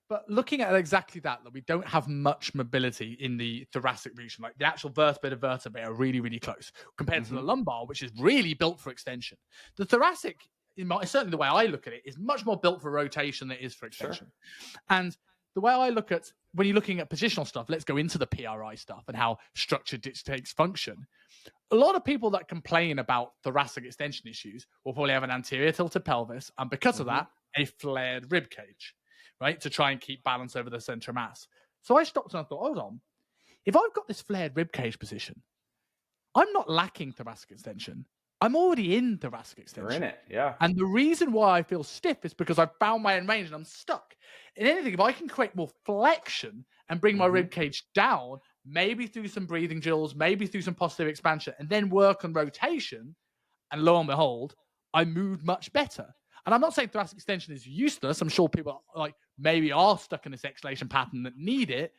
But looking at exactly that we don't have much mobility in the thoracic region. Like, the actual vertebrae to vertebrae are really, really close compared to the lumbar, which is really built for extension. The thoracic, certainly the way I look at it, is much more built for rotation than it is for extension. Sure. And the way I look at, when you're looking at positional stuff, let's go into the PRI stuff and how structure dictates function. A lot of people that complain about thoracic extension issues will probably have an anterior tilted pelvis, and because of that, a flared rib cage, right, to try and keep balance over the center of mass. So I stopped and I thought, hold on, if I've got this flared rib cage position, I'm not lacking thoracic extension. I'm already in thoracic extension. You're in it, yeah. And the reason why I feel stiff is because I've found my end range and I'm stuck. In anything, if I can create more flexion and bring my rib cage down, maybe through some breathing drills, maybe through some posterior expansion, and then work on rotation, and lo and behold, I moved much better. And I'm not saying thoracic extension is useless. I'm sure people maybe are stuck in this exhalation pattern that need it,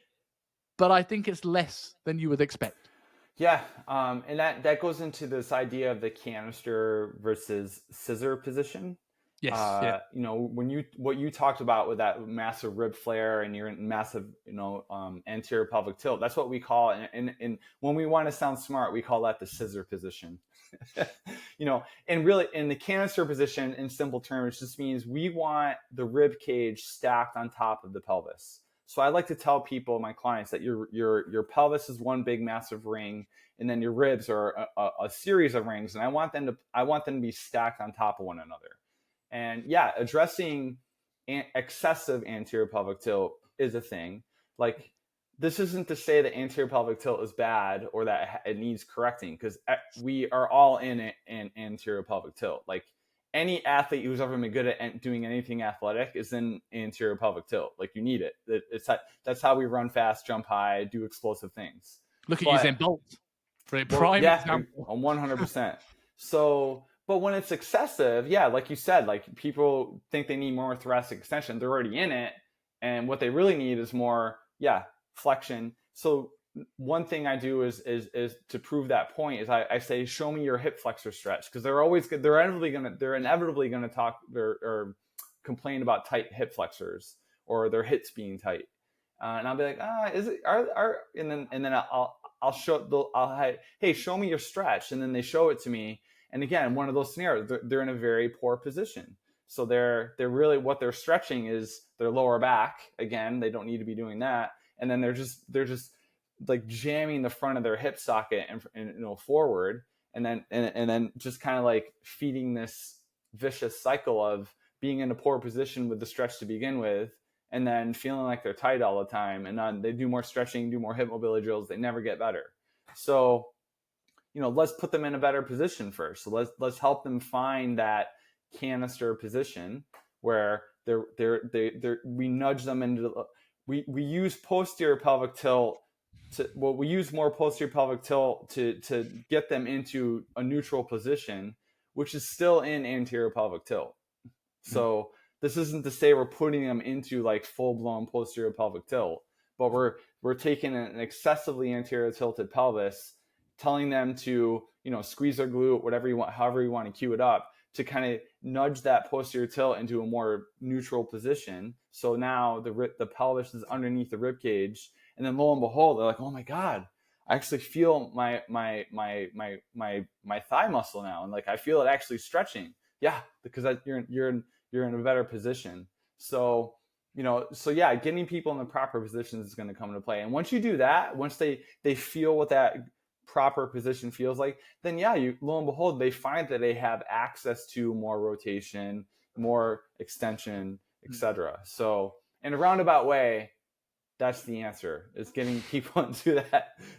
but I think it's less than you would expect. Yeah, and that goes into this idea of the canister versus scissor position. Yes. What you talked about with that massive rib flare and your massive, anterior pelvic tilt, that's what we call it. And when we want to sound smart, we call that the scissor position. And really, in the canister position, in simple terms, just means we want the rib cage stacked on top of the pelvis. So I like to tell people, my clients, that your pelvis is one big massive ring, and then your ribs are a series of rings, and I want them to be stacked on top of one another. And yeah, addressing excessive anterior pelvic tilt is a thing. Like, this isn't to say that anterior pelvic tilt is bad or that it needs correcting, because we are all in anterior pelvic tilt. Like, any athlete who's ever been good at doing anything athletic is in anterior pelvic tilt. Like, you need it. That's how we run fast, jump high, do explosive things. Look at Usain Bolt for a prime example. 100%. So, but when it's excessive, yeah, like you said, like, people think they need more thoracic extension. They're already in it, and what they really need is more, flexion. So one thing I do is to prove that point is I say, show me your hip flexor stretch, because they're inevitably gonna talk or complain about tight hip flexors or their hips being tight, and I'll be like, is it are and then I'll show hey, show me your stretch, and then they show it to me, and again, one of those scenarios, they're in a very poor position. So they're really, what they're stretching is their lower back. Again, they don't need to be doing that, and then they're just like jamming the front of their hip socket and forward, and then just kind of like feeding this vicious cycle of being in a poor position with the stretch to begin with, and then feeling like they're tight all the time, and then they do more stretching, do more hip mobility drills, they never get better. So let's put them in a better position first. So let's help them find that canister position where we nudge them into we use posterior pelvic tilt we use more posterior pelvic tilt to get them into a neutral position, which is still in anterior pelvic tilt. So this isn't to say we're putting them into like full-blown posterior pelvic tilt, but we're taking an excessively anterior tilted pelvis, telling them to squeeze their glute, whatever you want, however you want to cue it up, to kind of nudge that posterior tilt into a more neutral position. So now the pelvis is underneath the rib cage, and then lo and behold, they're like, oh my God, I actually feel my thigh muscle now, and like I feel it actually stretching. Yeah, because you're in a better position. So yeah, getting people in the proper positions is going to come into play. And once you do that, once they feel what that proper position feels like, then yeah, lo and behold, they find that they have access to more rotation, more extension, etc. So in a roundabout way, that's the answer, is getting people into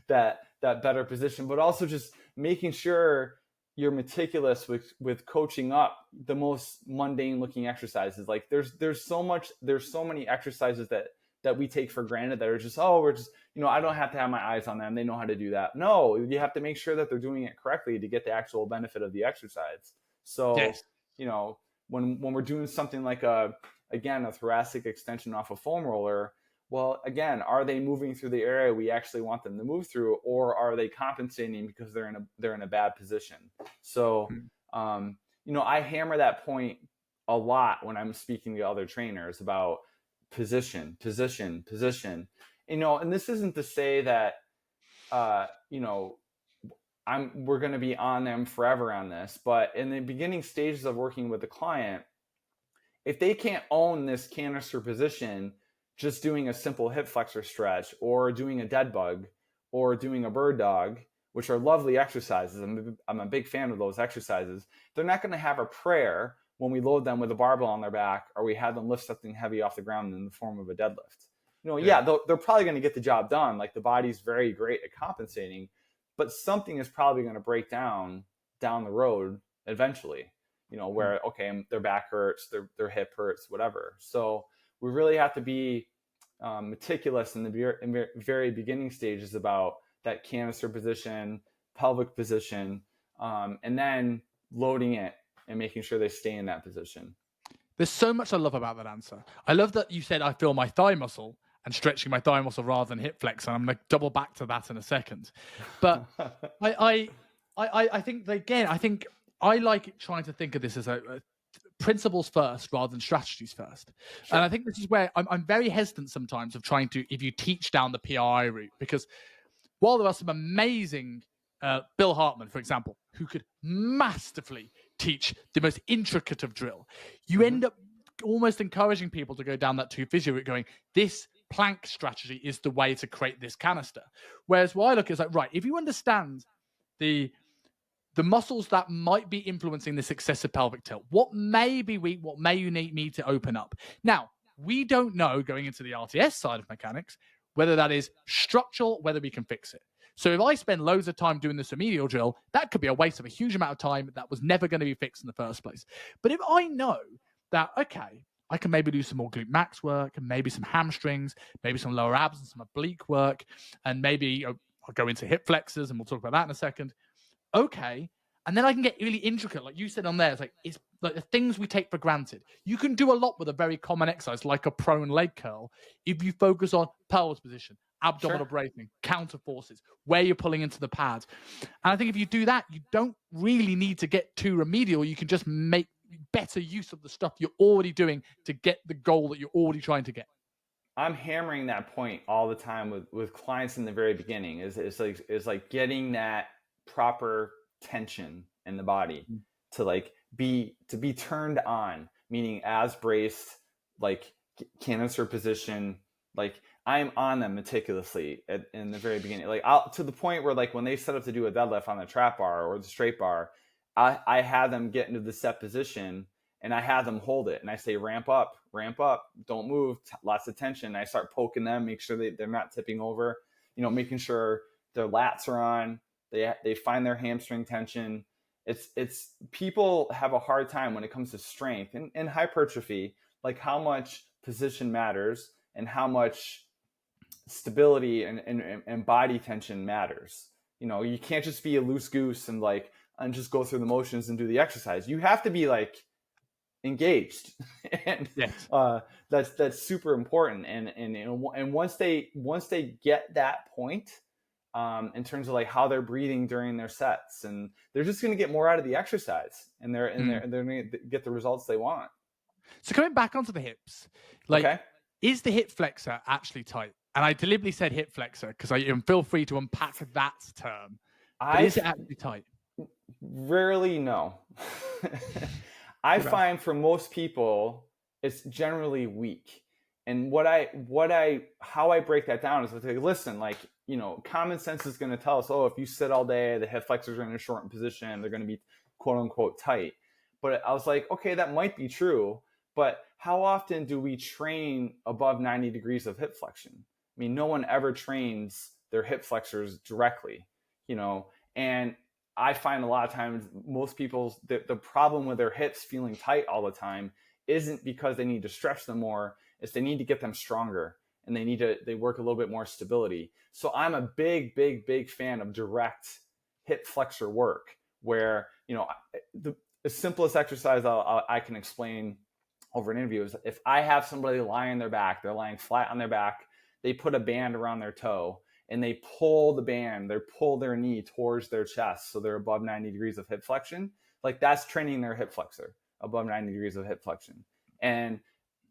that better position, but also just making sure you're meticulous with coaching up the most mundane looking exercises. Like there's so many exercises that we take for granted that are just, we're just, I don't have to have my eyes on them, they know how to do that. No, you have to make sure that they're doing it correctly to get the actual benefit of the exercise. So Yes. when we're doing something like a thoracic extension off a foam roller, well, again, are they moving through the area we actually want them to move through, or are they compensating because they're in a bad position? So, I hammer that point a lot when I'm speaking to other trainers about position. And this isn't to say that, we're going to be on them forever on this, but in the beginning stages of working with the client, if they can't own this canister position, just doing a simple hip flexor stretch or doing a dead bug or doing a bird dog, which are lovely exercises, I'm a big fan of those exercises, they're not going to have a prayer when we load them with a barbell on their back or we have them lift something heavy off the ground in the form of a deadlift. They're probably going to get the job done. Like the body's very great at compensating, but something is probably going to break down the road eventually, where, okay, their back hurts, their hip hurts, whatever. So we really have to be meticulous in the very beginning stages about that canister position, pelvic position, and then loading it and making sure they stay in that position. There's so much I love about that answer. I love that you said I feel my thigh muscle and stretching my thigh muscle rather than hip flex, and I'm going to double back to that in a second. But I think, again, I think I like trying to think of this as a principles first rather than strategies first. Sure. And I think this is where I'm very hesitant sometimes of trying to, if you teach down the PRI route, because while there are some amazing, Bill Hartman, for example, who could masterfully teach the most intricate of drill, you end up almost encouraging people to go down that two physio route, going, this plank strategy is the way to create this canister. Whereas what I look at is like, right, if you understand the muscles that might be influencing this excessive pelvic tilt, what may be weak, what may you need to open up. Now, we don't know, going into the RTS side of mechanics, whether that is structural, whether we can fix it. So if I spend loads of time doing this remedial drill, that could be a waste of a huge amount of time that was never going to be fixed in the first place. But if I know that, okay, I can maybe do some more glute max work, and maybe some hamstrings, maybe some lower abs and some oblique work, and maybe I'll go into hip flexors, and we'll talk about that in a second. Okay. And then I can get really intricate. Like you said on there, it's like the things we take for granted. You can do a lot with a very common exercise like a prone leg curl if you focus on pelvis position, abdominal Sure. bracing, counter forces, where you're pulling into the pads. And I think if you do that, you don't really need to get too remedial. You can just make better use of the stuff you're already doing to get the goal that you're already trying to get. I'm hammering that point all the time with clients in the very beginning. Is like getting that proper tension in the body to like be turned on, meaning as braced, like canister position, like I'm on them meticulously in the very beginning, like I'll, to the point where like when they set up to do a deadlift on the trap bar or the straight bar, I have them get into the set position and I have them hold it and I say ramp up, don't move, lots of tension. I start poking them, make sure they're not tipping over, making sure their lats are on, they find their hamstring tension. It's people have a hard time when it comes to strength and hypertrophy, like how much position matters and how much stability and body tension matters. You can't just be a loose goose and just go through the motions and do the exercise. You have to be like engaged, and Yes. That's super important. And once they get that point, in terms of like how they're breathing during their sets, and they're just going to get more out of the exercise, and they're going to get the results they want. So coming back onto the hips, like, Okay. is the hip flexor actually tight? And I deliberately said hip flexor because feel free to unpack that term. But is it actually tight? Rarely know. I find for most people it's generally weak. And how I break that down is like, listen, like, common sense is going to tell us, oh, if you sit all day, the hip flexors are in a shortened position, they're going to be quote unquote tight. But I was like, okay, that might be true, but how often do we train above 90 degrees of hip flexion? I mean, no one ever trains their hip flexors directly, and I find a lot of times most people's the problem with their hips feeling tight all the time isn't because they need to stretch them more. It's they need to get them stronger and they work a little bit more stability. So I'm a big fan of direct hip flexor work where, the simplest exercise I can explain over an interview is if I have somebody lie on their back, they're lying flat on their back, they put a band around their toe, and they pull their knee towards their chest so they're above 90 degrees of hip flexion. Like that's training their hip flexor above 90 degrees of hip flexion. And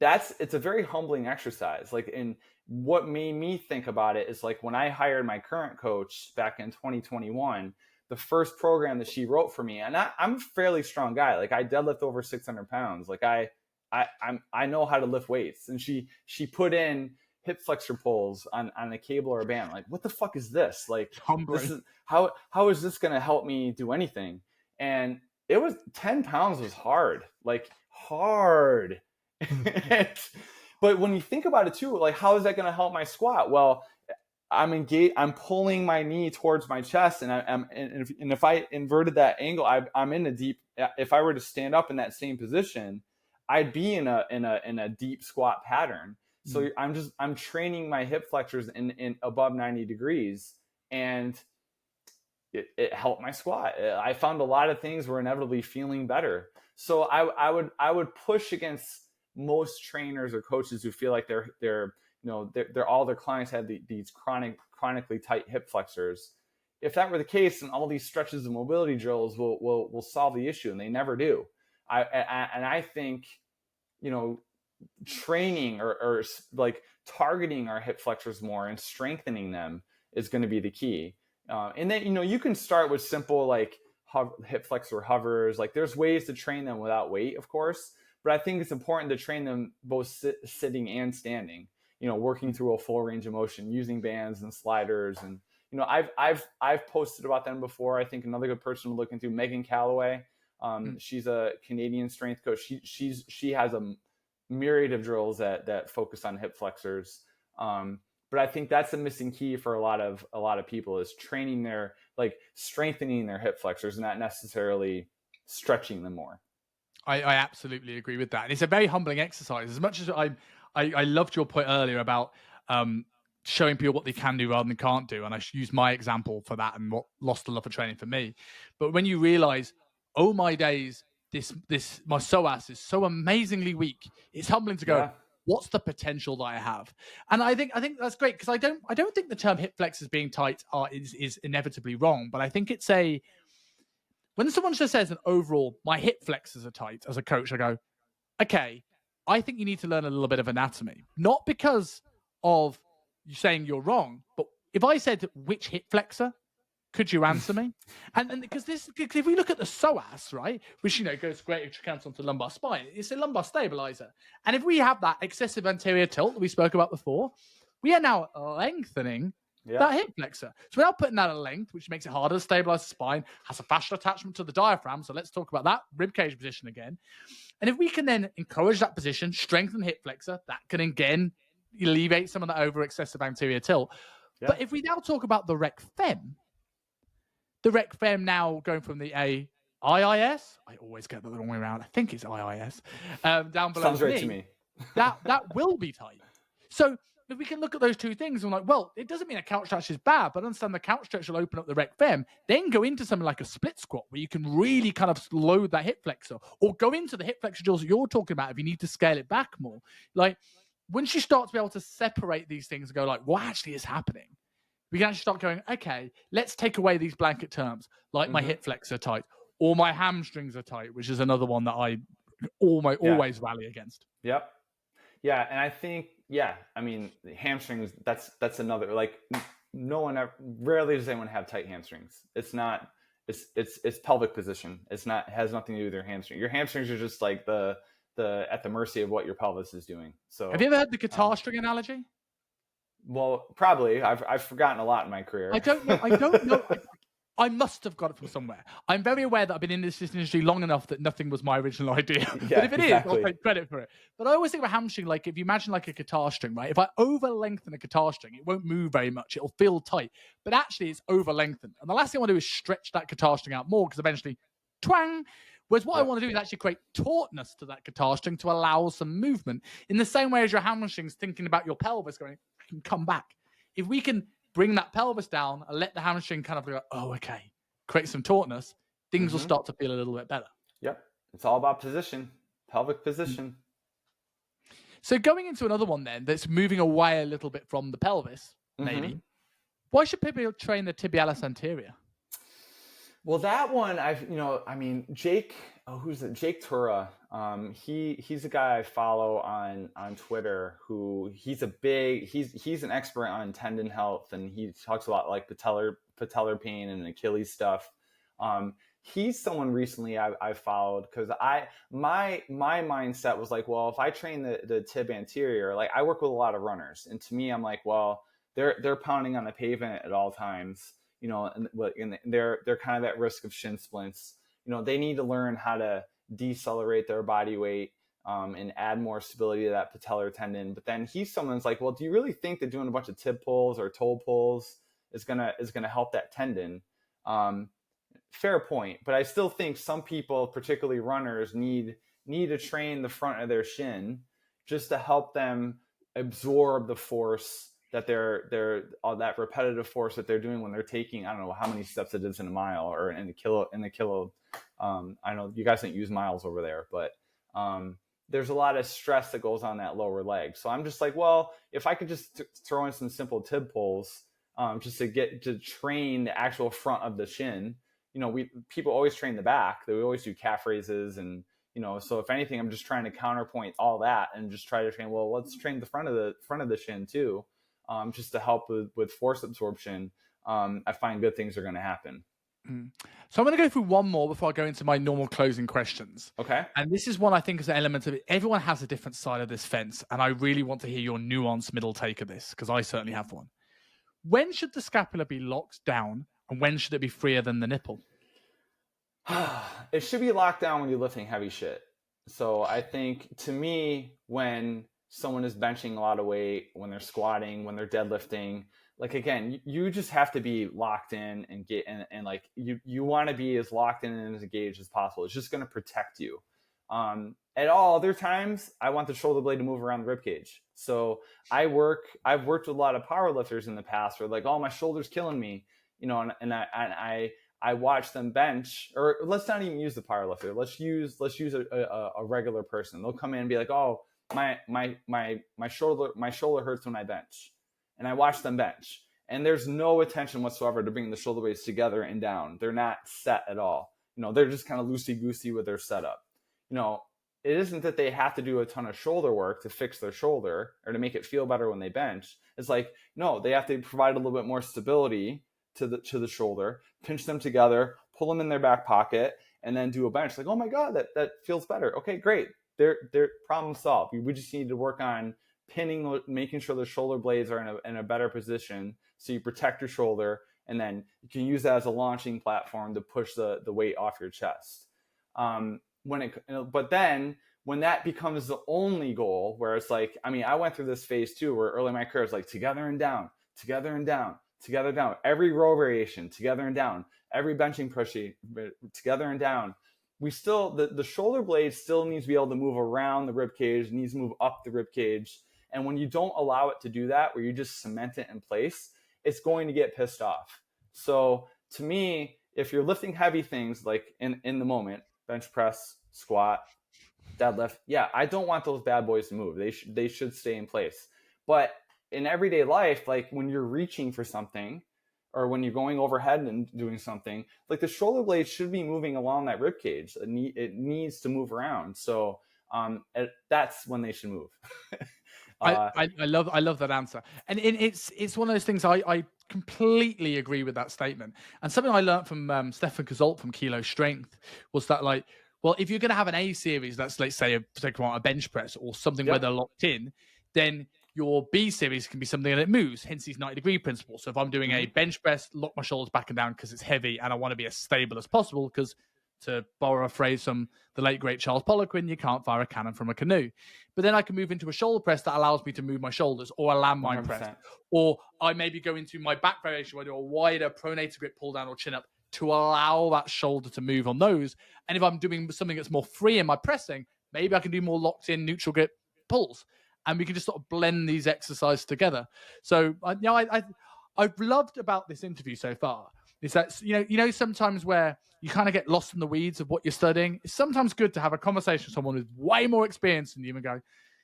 it's a very humbling exercise. Like, and what made me think about it is like when I hired my current coach back in 2021, the first program that she wrote for me, and I'm a fairly strong guy. Like I deadlift over 600 pounds. Like I know how to lift weights. And she put in hip flexor pulls on a cable or a band. Like, what the fuck is this? Like, this is how is this going to help me do anything? And it was 10 pounds was hard, like hard. But when you think about it too, like, how is that going to help my squat? Well, I'm pulling my knee towards my chest, and if I inverted that angle, I'm in a deep. If I were to stand up in that same position, I'd be in a deep squat pattern. So I'm training my hip flexors in above 90 degrees, and it helped my squat. I found a lot of things were inevitably feeling better. So I would push against most trainers or coaches who feel like they're all their clients have these chronically tight hip flexors. If that were the case, then all these stretches and mobility drills will solve the issue, and they never do. I think, training or like targeting our hip flexors more and strengthening them is going to be the key. And then, you can start with simple like hip flexor hovers. Like there's ways to train them without weight, of course, but I think it's important to train them both sitting and standing, working through a full range of motion using bands and sliders. And, I've posted about them before. I think another good person to look into, Megan Calloway. She's a Canadian strength coach. She has a myriad of drills that focus on hip flexors. But I think that's the missing key for a lot of people is training strengthening their hip flexors, not necessarily stretching them more. I absolutely agree with that. And it's a very humbling exercise. As much as I loved your point earlier about showing people what they can do rather than can't do. And I used my example for that and what lost the love for training for me. But when you realize, oh my days, my psoas is so amazingly weak, it's humbling to go, what's the potential that I have? And I think that's great, because I don't think the term hip flexors being tight is inevitably wrong, but I think it's when someone just says an overall, my hip flexors are tight, as a coach, I go, okay, I think you need to learn a little bit of anatomy. Not because of you saying you're wrong, but if I said which hip flexor, could you answer me? And because if we look at the psoas, right, which goes great counts onto the lumbar spine, it's a lumbar stabilizer. And if we have that excessive anterior tilt that we spoke about before, we are now lengthening that hip flexor. So we're now putting that at length, which makes it harder to stabilize the spine, has a fascial attachment to the diaphragm. So let's talk about that ribcage position again. And if we can then encourage that position, strengthen hip flexor, that can again alleviate some of that over excessive anterior tilt. Yeah. But if we now talk about the rec fem now going from the IIS, I always get that the wrong way around. I think it's IIS, down below. Sounds right to me. that will be tight. So if we can look at those two things and like, well, it doesn't mean a couch stretch is bad, but understand the couch stretch will open up the rec fem, then go into something like a split squat where you can really kind of load that hip flexor, or go into the hip flexor drills that you're talking about if you need to scale it back more. Like, once you start to be able to separate these things and go like, what actually is happening? We can actually start going, okay, let's take away these blanket terms, like my hip flexor tight, or my hamstrings are tight, which is another one that I always rally against. Yep. Yeah, and I think, I mean, hamstrings, that's another, like, rarely does anyone have tight hamstrings. It's not, it's pelvic position. It has nothing to do with your hamstring. Your hamstrings are just like at the mercy of what your pelvis is doing. So have you ever heard the guitar string analogy? Well, probably. I've forgotten a lot in my career. I don't know. I must have got it from somewhere. I'm very aware that I've been in this industry long enough that nothing was my original idea. Yeah, but if it is, I'll take credit for it. But I always think about hamstring, like if you imagine like a guitar string, right? If I over lengthen a guitar string, it won't move very much. It'll feel tight. But actually it's over lengthened. And the last thing I want to do is stretch that guitar string out more, because eventually twang. Whereas what I want to do is actually create tautness to that guitar string to allow some movement. In the same way as your hamstrings thinking about your pelvis going, I can come back. If we can bring that pelvis down and let the hamstring kind of go, oh, okay, create some tautness, things will start to feel a little bit better. Yep. It's all about position, pelvic position. So going into another one then that's moving away a little bit from the pelvis, maybe. Why should people train the tibialis anterior? Well, that one, Jake, who's it? Jake Tura. He's a guy I follow on Twitter who he's an expert on tendon health, and he talks about like patellar pain and Achilles stuff. He's someone recently I followed because my mindset was like, well, if I train the tib anterior, like I work with a lot of runners, and to me, I'm like, well, they're pounding on the pavement at all times. And they're kind of at risk of shin splints. They need to learn how to decelerate their body weight and add more stability to that patellar tendon. But then someone's like, well, do you really think that doing a bunch of tib pulls or toe pulls is gonna help that tendon? Fair point, but I still think some people, particularly runners, need to train the front of their shin just to help them absorb the force that they're all that repetitive force that they're doing when they're taking, I don't know how many steps it is in a mile or in the kilo. I know you guys don't use miles over there, but there's a lot of stress that goes on that lower leg. So I'm just like, well, if I could just throw in some simple tib pulls, just to train the actual front of the shin. People always train the back. They always do calf raises, and so if anything, I'm just trying to counterpoint all that and just try to train. Well, let's train the front of the shin too. Just to help with force absorption. I find good things are going to happen. So I'm going to go through one more before I go into my normal closing questions. Okay. And this is one I think is an element of it. Everyone has a different side of this fence, and I really want to hear your nuanced middle take of this, because I certainly have one. When should the scapula be locked down, and when should it be freer than the nipple? It should be locked down when you're lifting heavy shit. So I think, to me, when someone is benching a lot of weight, when they're squatting, when they're deadlifting, like, again, you just have to be locked in and get and like you want to be as locked in and as engaged as possible. It's just going to protect you. At all other times, I want the shoulder blade to move around the rib cage. So I've worked with a lot of power lifters in the past where like, oh, my shoulder's killing me, and I watch them bench, or let's not even use the power lifter. Let's use a regular person. They'll come in and be like, oh, my shoulder hurts when I bench, and I watch them bench, and there's no attention whatsoever to bring the shoulder blades together and down. They're not set at all. They're just kind of loosey goosey with their setup. It isn't that they have to do a ton of shoulder work to fix their shoulder or to make it feel better when they bench. It's like, no, they have to provide a little bit more stability to the shoulder, pinch them together, pull them in their back pocket, and then do a bench. Like, oh my God, that feels better. Okay, great. They're problem solved. We just need to work on pinning, making sure the shoulder blades are in a better position so you protect your shoulder, and then you can use that as a launching platform to push the weight off your chest. But then when that becomes the only goal, where it's like, I went through this phase too, where early in my career it's like together and down, together and down, together and down, every row variation, together and down, every benching pushing, together and down. We still, the shoulder blade still needs to be able to move around the rib cage, needs to move up the rib cage. And when you don't allow it to do that, where you just cement it in place, it's going to get pissed off. So to me, if you're lifting heavy things like in the moment, bench press, squat, deadlift, yeah, I don't want those bad boys to move. They should stay in place. But in everyday life, like when you're reaching for something, or when you're going overhead and doing something, like the shoulder blade should be moving along that rib cage. It needs to move around. So that's when they should move. I love that answer, and it's one of those things I completely agree with that statement. And something I learned from Stefan Cazalt from Kilo Strength was that, like, well, if you're going to have an A series, that's, let's say, a bench press or something where they're locked in, then your B series can be something that moves, hence his 90-degree principle. So if I'm doing a bench press, lock my shoulders back and down because it's heavy and I want to be as stable as possible, because, to borrow a phrase from the late, great Charles Poliquin, you can't fire a cannon from a canoe. But then I can move into a shoulder press that allows me to move my shoulders, or a landmine 100%. press. Or I maybe go into my back variation where I do a wider pronator grip pull down or chin up to allow that shoulder to move on those. And if I'm doing something that's more free in my pressing, maybe I can do more locked in neutral grip pulls. And we can just sort of blend these exercises together. So, I've loved about this interview so far is that, sometimes where you kind of get lost in the weeds of what you're studying, it's sometimes good to have a conversation with someone who's way more experienced than you and go,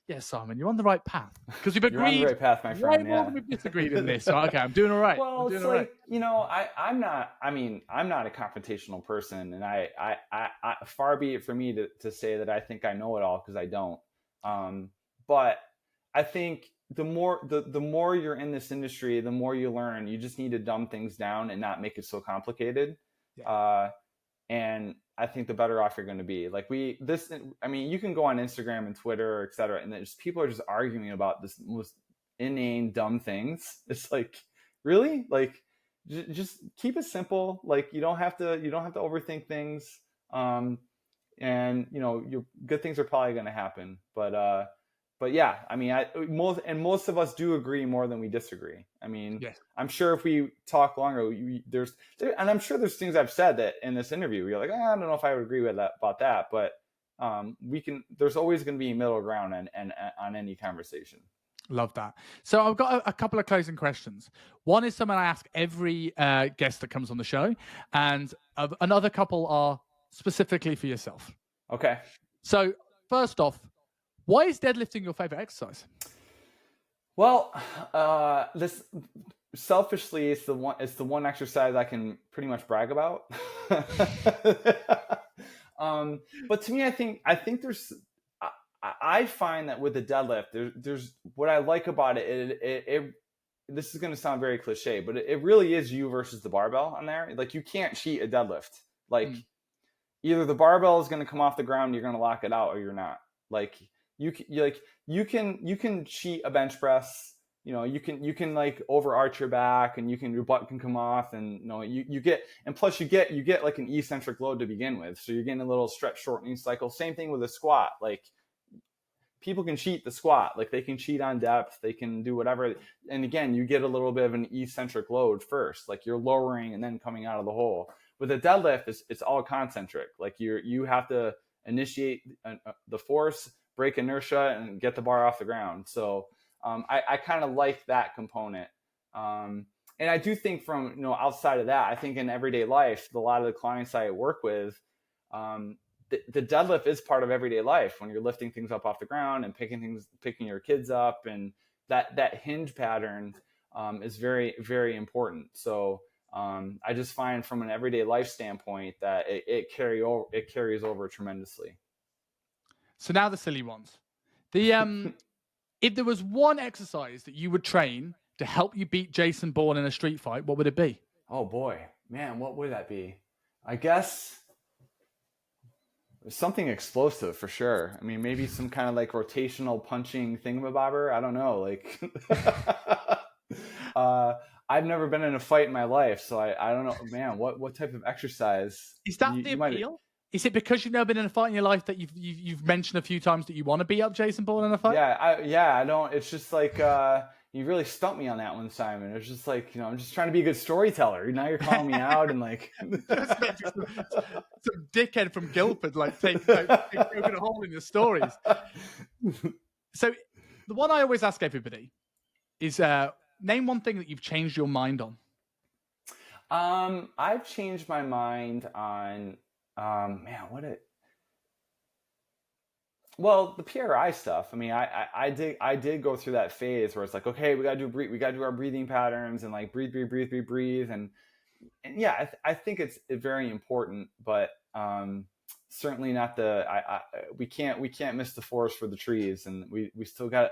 yeah, Simon, you're on the right path. Because we've agreed. You're on the right path, my friend. Way more than we've disagreed in this. So, okay, I'm doing all right. Well, it's like, I'm not a confrontational person, and I far be it for me to say that I think I know it all, because I don't. But I think the more you're in this industry, the more you learn. You just need to dumb things down and not make it so complicated. Yeah. And I think the better off you're going to be. Like you can go on Instagram and Twitter, et cetera, and just people are just arguing about this most inane dumb things. It's like, really? Like, just keep it simple. Like, you don't have to overthink things. And your good things are probably going to happen. But yeah, most of us do agree more than we disagree. Yes. I'm sure if we talk longer, and I'm sure there's things I've said that in this interview you're like, I don't know if I would agree with that about that, but there's always going to be middle ground on any conversation. Love that. So I've got a couple of closing questions. One is something I ask every guest that comes on the show, and another couple are specifically for yourself. Okay. So first off, why is deadlifting your favorite exercise? Well, this selfishly, it's the one exercise I can pretty much brag about. But to me, I think I find that with the deadlift, there's what I like about it. This is going to sound very cliche, but it really is you versus the barbell on there. Like, you can't cheat a deadlift. Like, either the barbell is going to come off the ground, you're going to lock it out, or you're not. Like, you can cheat a bench press. You can like overarch your back, and your butt can come off, and you get like an eccentric load to begin with, so you're getting a little stretch shortening cycle. Same thing with a squat. Like, people can cheat the squat. Like, they can cheat on depth, they can do whatever, and again, you get a little bit of an eccentric load first, like you're lowering and then coming out of the hole. With a deadlift, it's all concentric. Like, you have to initiate the force, break inertia, and get the bar off the ground. So I kind of like that component. And I do think from, outside of that, I think in everyday life, a lot of the clients I work with, the deadlift is part of everyday life when you're lifting things up off the ground and picking your kids up, and that hinge pattern is very, very important. So I just find from an everyday life standpoint that it carries over tremendously. So now the silly ones. The if there was one exercise that you would train to help you beat Jason Bourne in a street fight, what would it be? Oh boy, man, what would that be? I guess something explosive for sure. I mean, maybe some kind of like rotational punching thingamabobber. I don't know. Like, I've never been in a fight in my life, so I don't know, man. What type of exercise is that the appeal? Is it because you've never been in a fight in your life that you've mentioned a few times that you want to beat up Jason Bourne in a fight? Yeah, I don't. It's just like you really stumped me on that one, Simon. It's just like, I'm just trying to be a good storyteller. Now you're calling me out and like some dickhead from Guildford taking a hole in your stories. So the one I always ask everybody is name one thing that you've changed your mind on. I've changed my mind on well, the PRI stuff. I mean, I did go through that phase where it's like, okay, we gotta do our breathing patterns and like breathe, and yeah, I think it's very important, but certainly not we can't miss the forest for the trees, and we still have,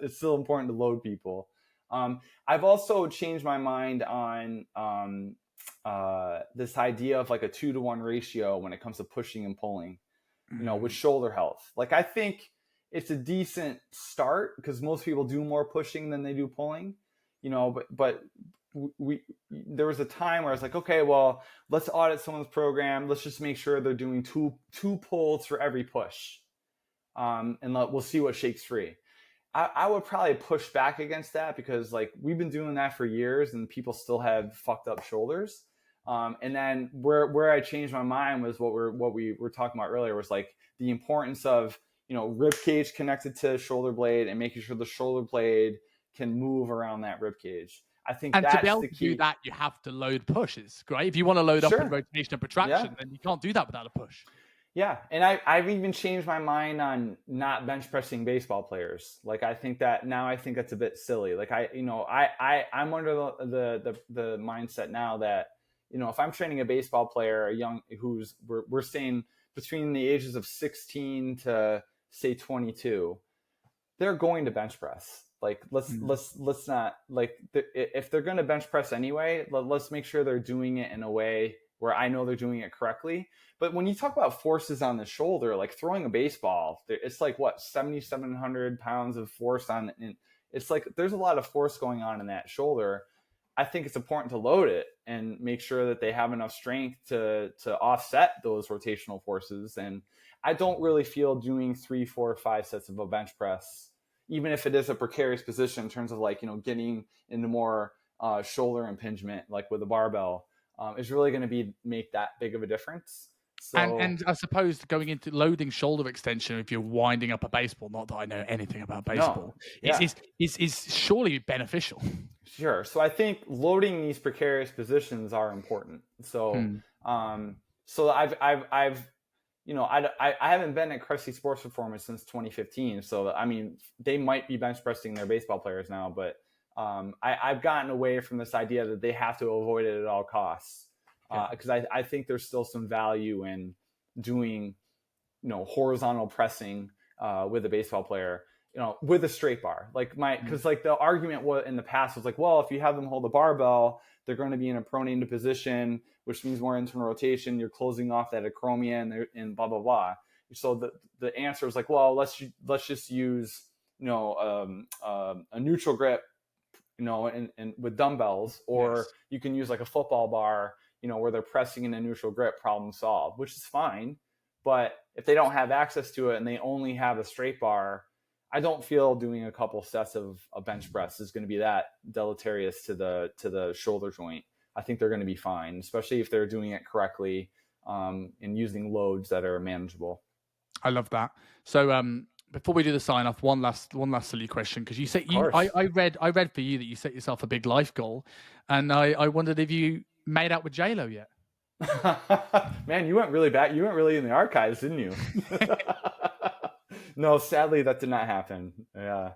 it's still important to load people. I've also changed my mind on this idea of like a 2-to-1 ratio when it comes to pushing and pulling, with shoulder health. Like, I think it's a decent start because most people do more pushing than they do pulling, but there was a time where I was like, okay, well, let's audit someone's program. Let's just make sure they're doing two pulls for every push. And we'll see what shakes free. I would probably push back against that because like we've been doing that for years and people still have fucked up shoulders. And then where I changed my mind was what we were talking about earlier was like the importance of, rib cage connected to shoulder blade and making sure the shoulder blade can move around that rib cage. I think and that's to be able the to key. do that, you have to load pushes, right? If you want to load up in rotation and protraction, then you can't do that without a push. Yeah, and I've even changed my mind on not bench pressing baseball players. Like, I think that's a bit silly. Like, I'm under the mindset now that, if I'm training a baseball player, we're saying between the ages of 16 to say 22, they're going to bench press. Like, let's not, like, if they're going to bench press anyway, let's make sure they're doing it in a way where I know they're doing it correctly. But when you talk about forces on the shoulder, like throwing a baseball, it's like 7,700 pounds of force on it. And it's like there's a lot of force going on in that shoulder. I think it's important to load it and make sure that they have enough strength to offset those rotational forces. And I don't really feel doing 3, 4, 5 sets of a bench press, even if it is a precarious position in terms of like, getting into more shoulder impingement, like with a barbell, is really going to make that big of a difference. So, and I suppose going into loading shoulder extension, if you're winding up a baseball, not that I know anything about baseball, is surely beneficial. Sure. So I think loading these precarious positions are important. So, so I've I haven't been at Crusty Sports Performance since 2015. So, I mean, they might be bench pressing their baseball players now, but I've gotten away from this idea that they have to avoid it at all costs. Because I think there's still some value in doing, horizontal pressing with a baseball player, with a straight bar. Like because like the argument in the past was like, well, if you have them hold a barbell, they're going to be in a pronated position, which means more internal rotation. You're closing off that acromia and blah blah blah. So the answer was like, well, let's just use a neutral grip, and with dumbbells, or you can use like a football bar, where they're pressing in a neutral grip, problem solved, which is fine. But if they don't have access to it and they only have a straight bar, I don't feel doing a couple sets of a bench press is going to be that deleterious to the shoulder joint. I think they're going to be fine, especially if they're doing it correctly, and using loads that are manageable. I love that. So before we do the sign off, one last silly question, because you said I read for you that you set yourself a big life goal, and I wondered if you made out with J-Lo yet. Man, you went really back. You went really in the archives, didn't you? No, sadly, that did not happen. Yeah.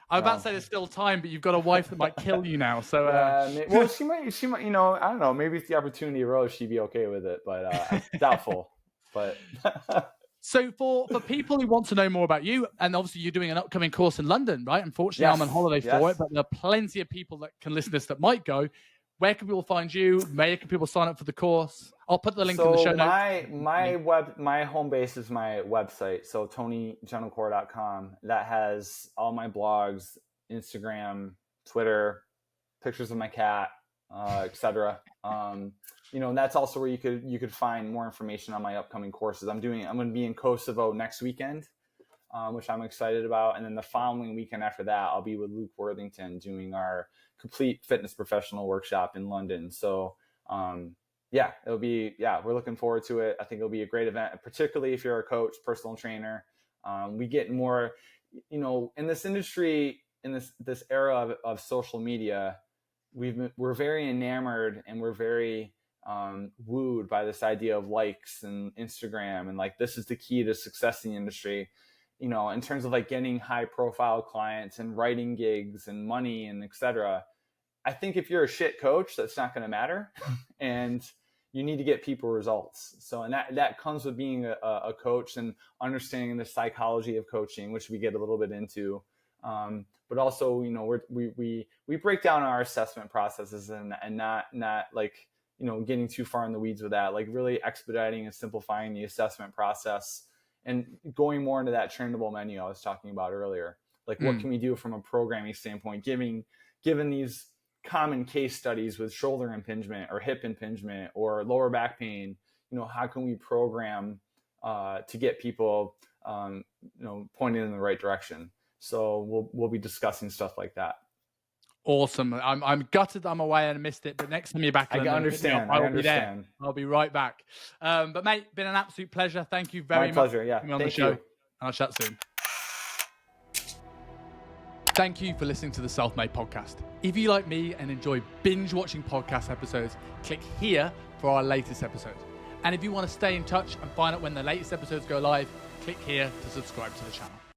I was about to say there's still time, but you've got a wife that might kill you now. So, well, she might, you know, I don't know. Maybe if the opportunity arose, she'd be okay with it, but I'm doubtful. But so for people who want to know more about you, and obviously you're doing an upcoming course in London, right? Unfortunately, I'm on holiday for it, but there are plenty of people that can listen to this that might go. Where can people find you? Where can people sign up for the course? I'll put the link in the show notes. My home base is my website. So TonyGentilcore.com. That has all my blogs, Instagram, Twitter, pictures of my cat, etc. You know, and that's also where you could find more information on my upcoming courses. I'm going to be in Kosovo next weekend, which I'm excited about. And then the following weekend after that, I'll be with Luke Worthington doing our complete fitness professional workshop in London. So, we're looking forward to it. I think it'll be a great event, particularly if you're a coach, personal trainer. We get more, you know, in this industry, in this era of social media, we're very enamored and we're very wooed by this idea of likes and Instagram, and like this is the key to success in the industry. You know, in terms of like getting high profile clients and writing gigs and money and etc. I think if you're a shit coach, that's not going to matter. And you need to get people results. So, and that comes with being a coach and understanding the psychology of coaching, which we get a little bit into. But also, you know, we break down our assessment processes and not like, you know, getting too far in the weeds with that, like really expediting and simplifying the assessment process and going more into that trainable menu I was talking about earlier. Like what can we do from a programming standpoint, given these common case studies with shoulder impingement or hip impingement or lower back pain, you know, how can we program to get people, you know, pointed in the right direction? So we'll be discussing stuff like that. Awesome. I'm gutted that I'm away and I missed it, but next time you're back, I understand. I'll be there. I'll be right back. But mate, been an absolute pleasure. Thank you very much. My pleasure. Yeah. For coming on the show. And I'll chat soon. Thank you for listening to the Self-Made Podcast. If you like me and enjoy binge watching podcast episodes, click here for our latest episode. And if you want to stay in touch and find out when the latest episodes go live, click here to subscribe to the channel.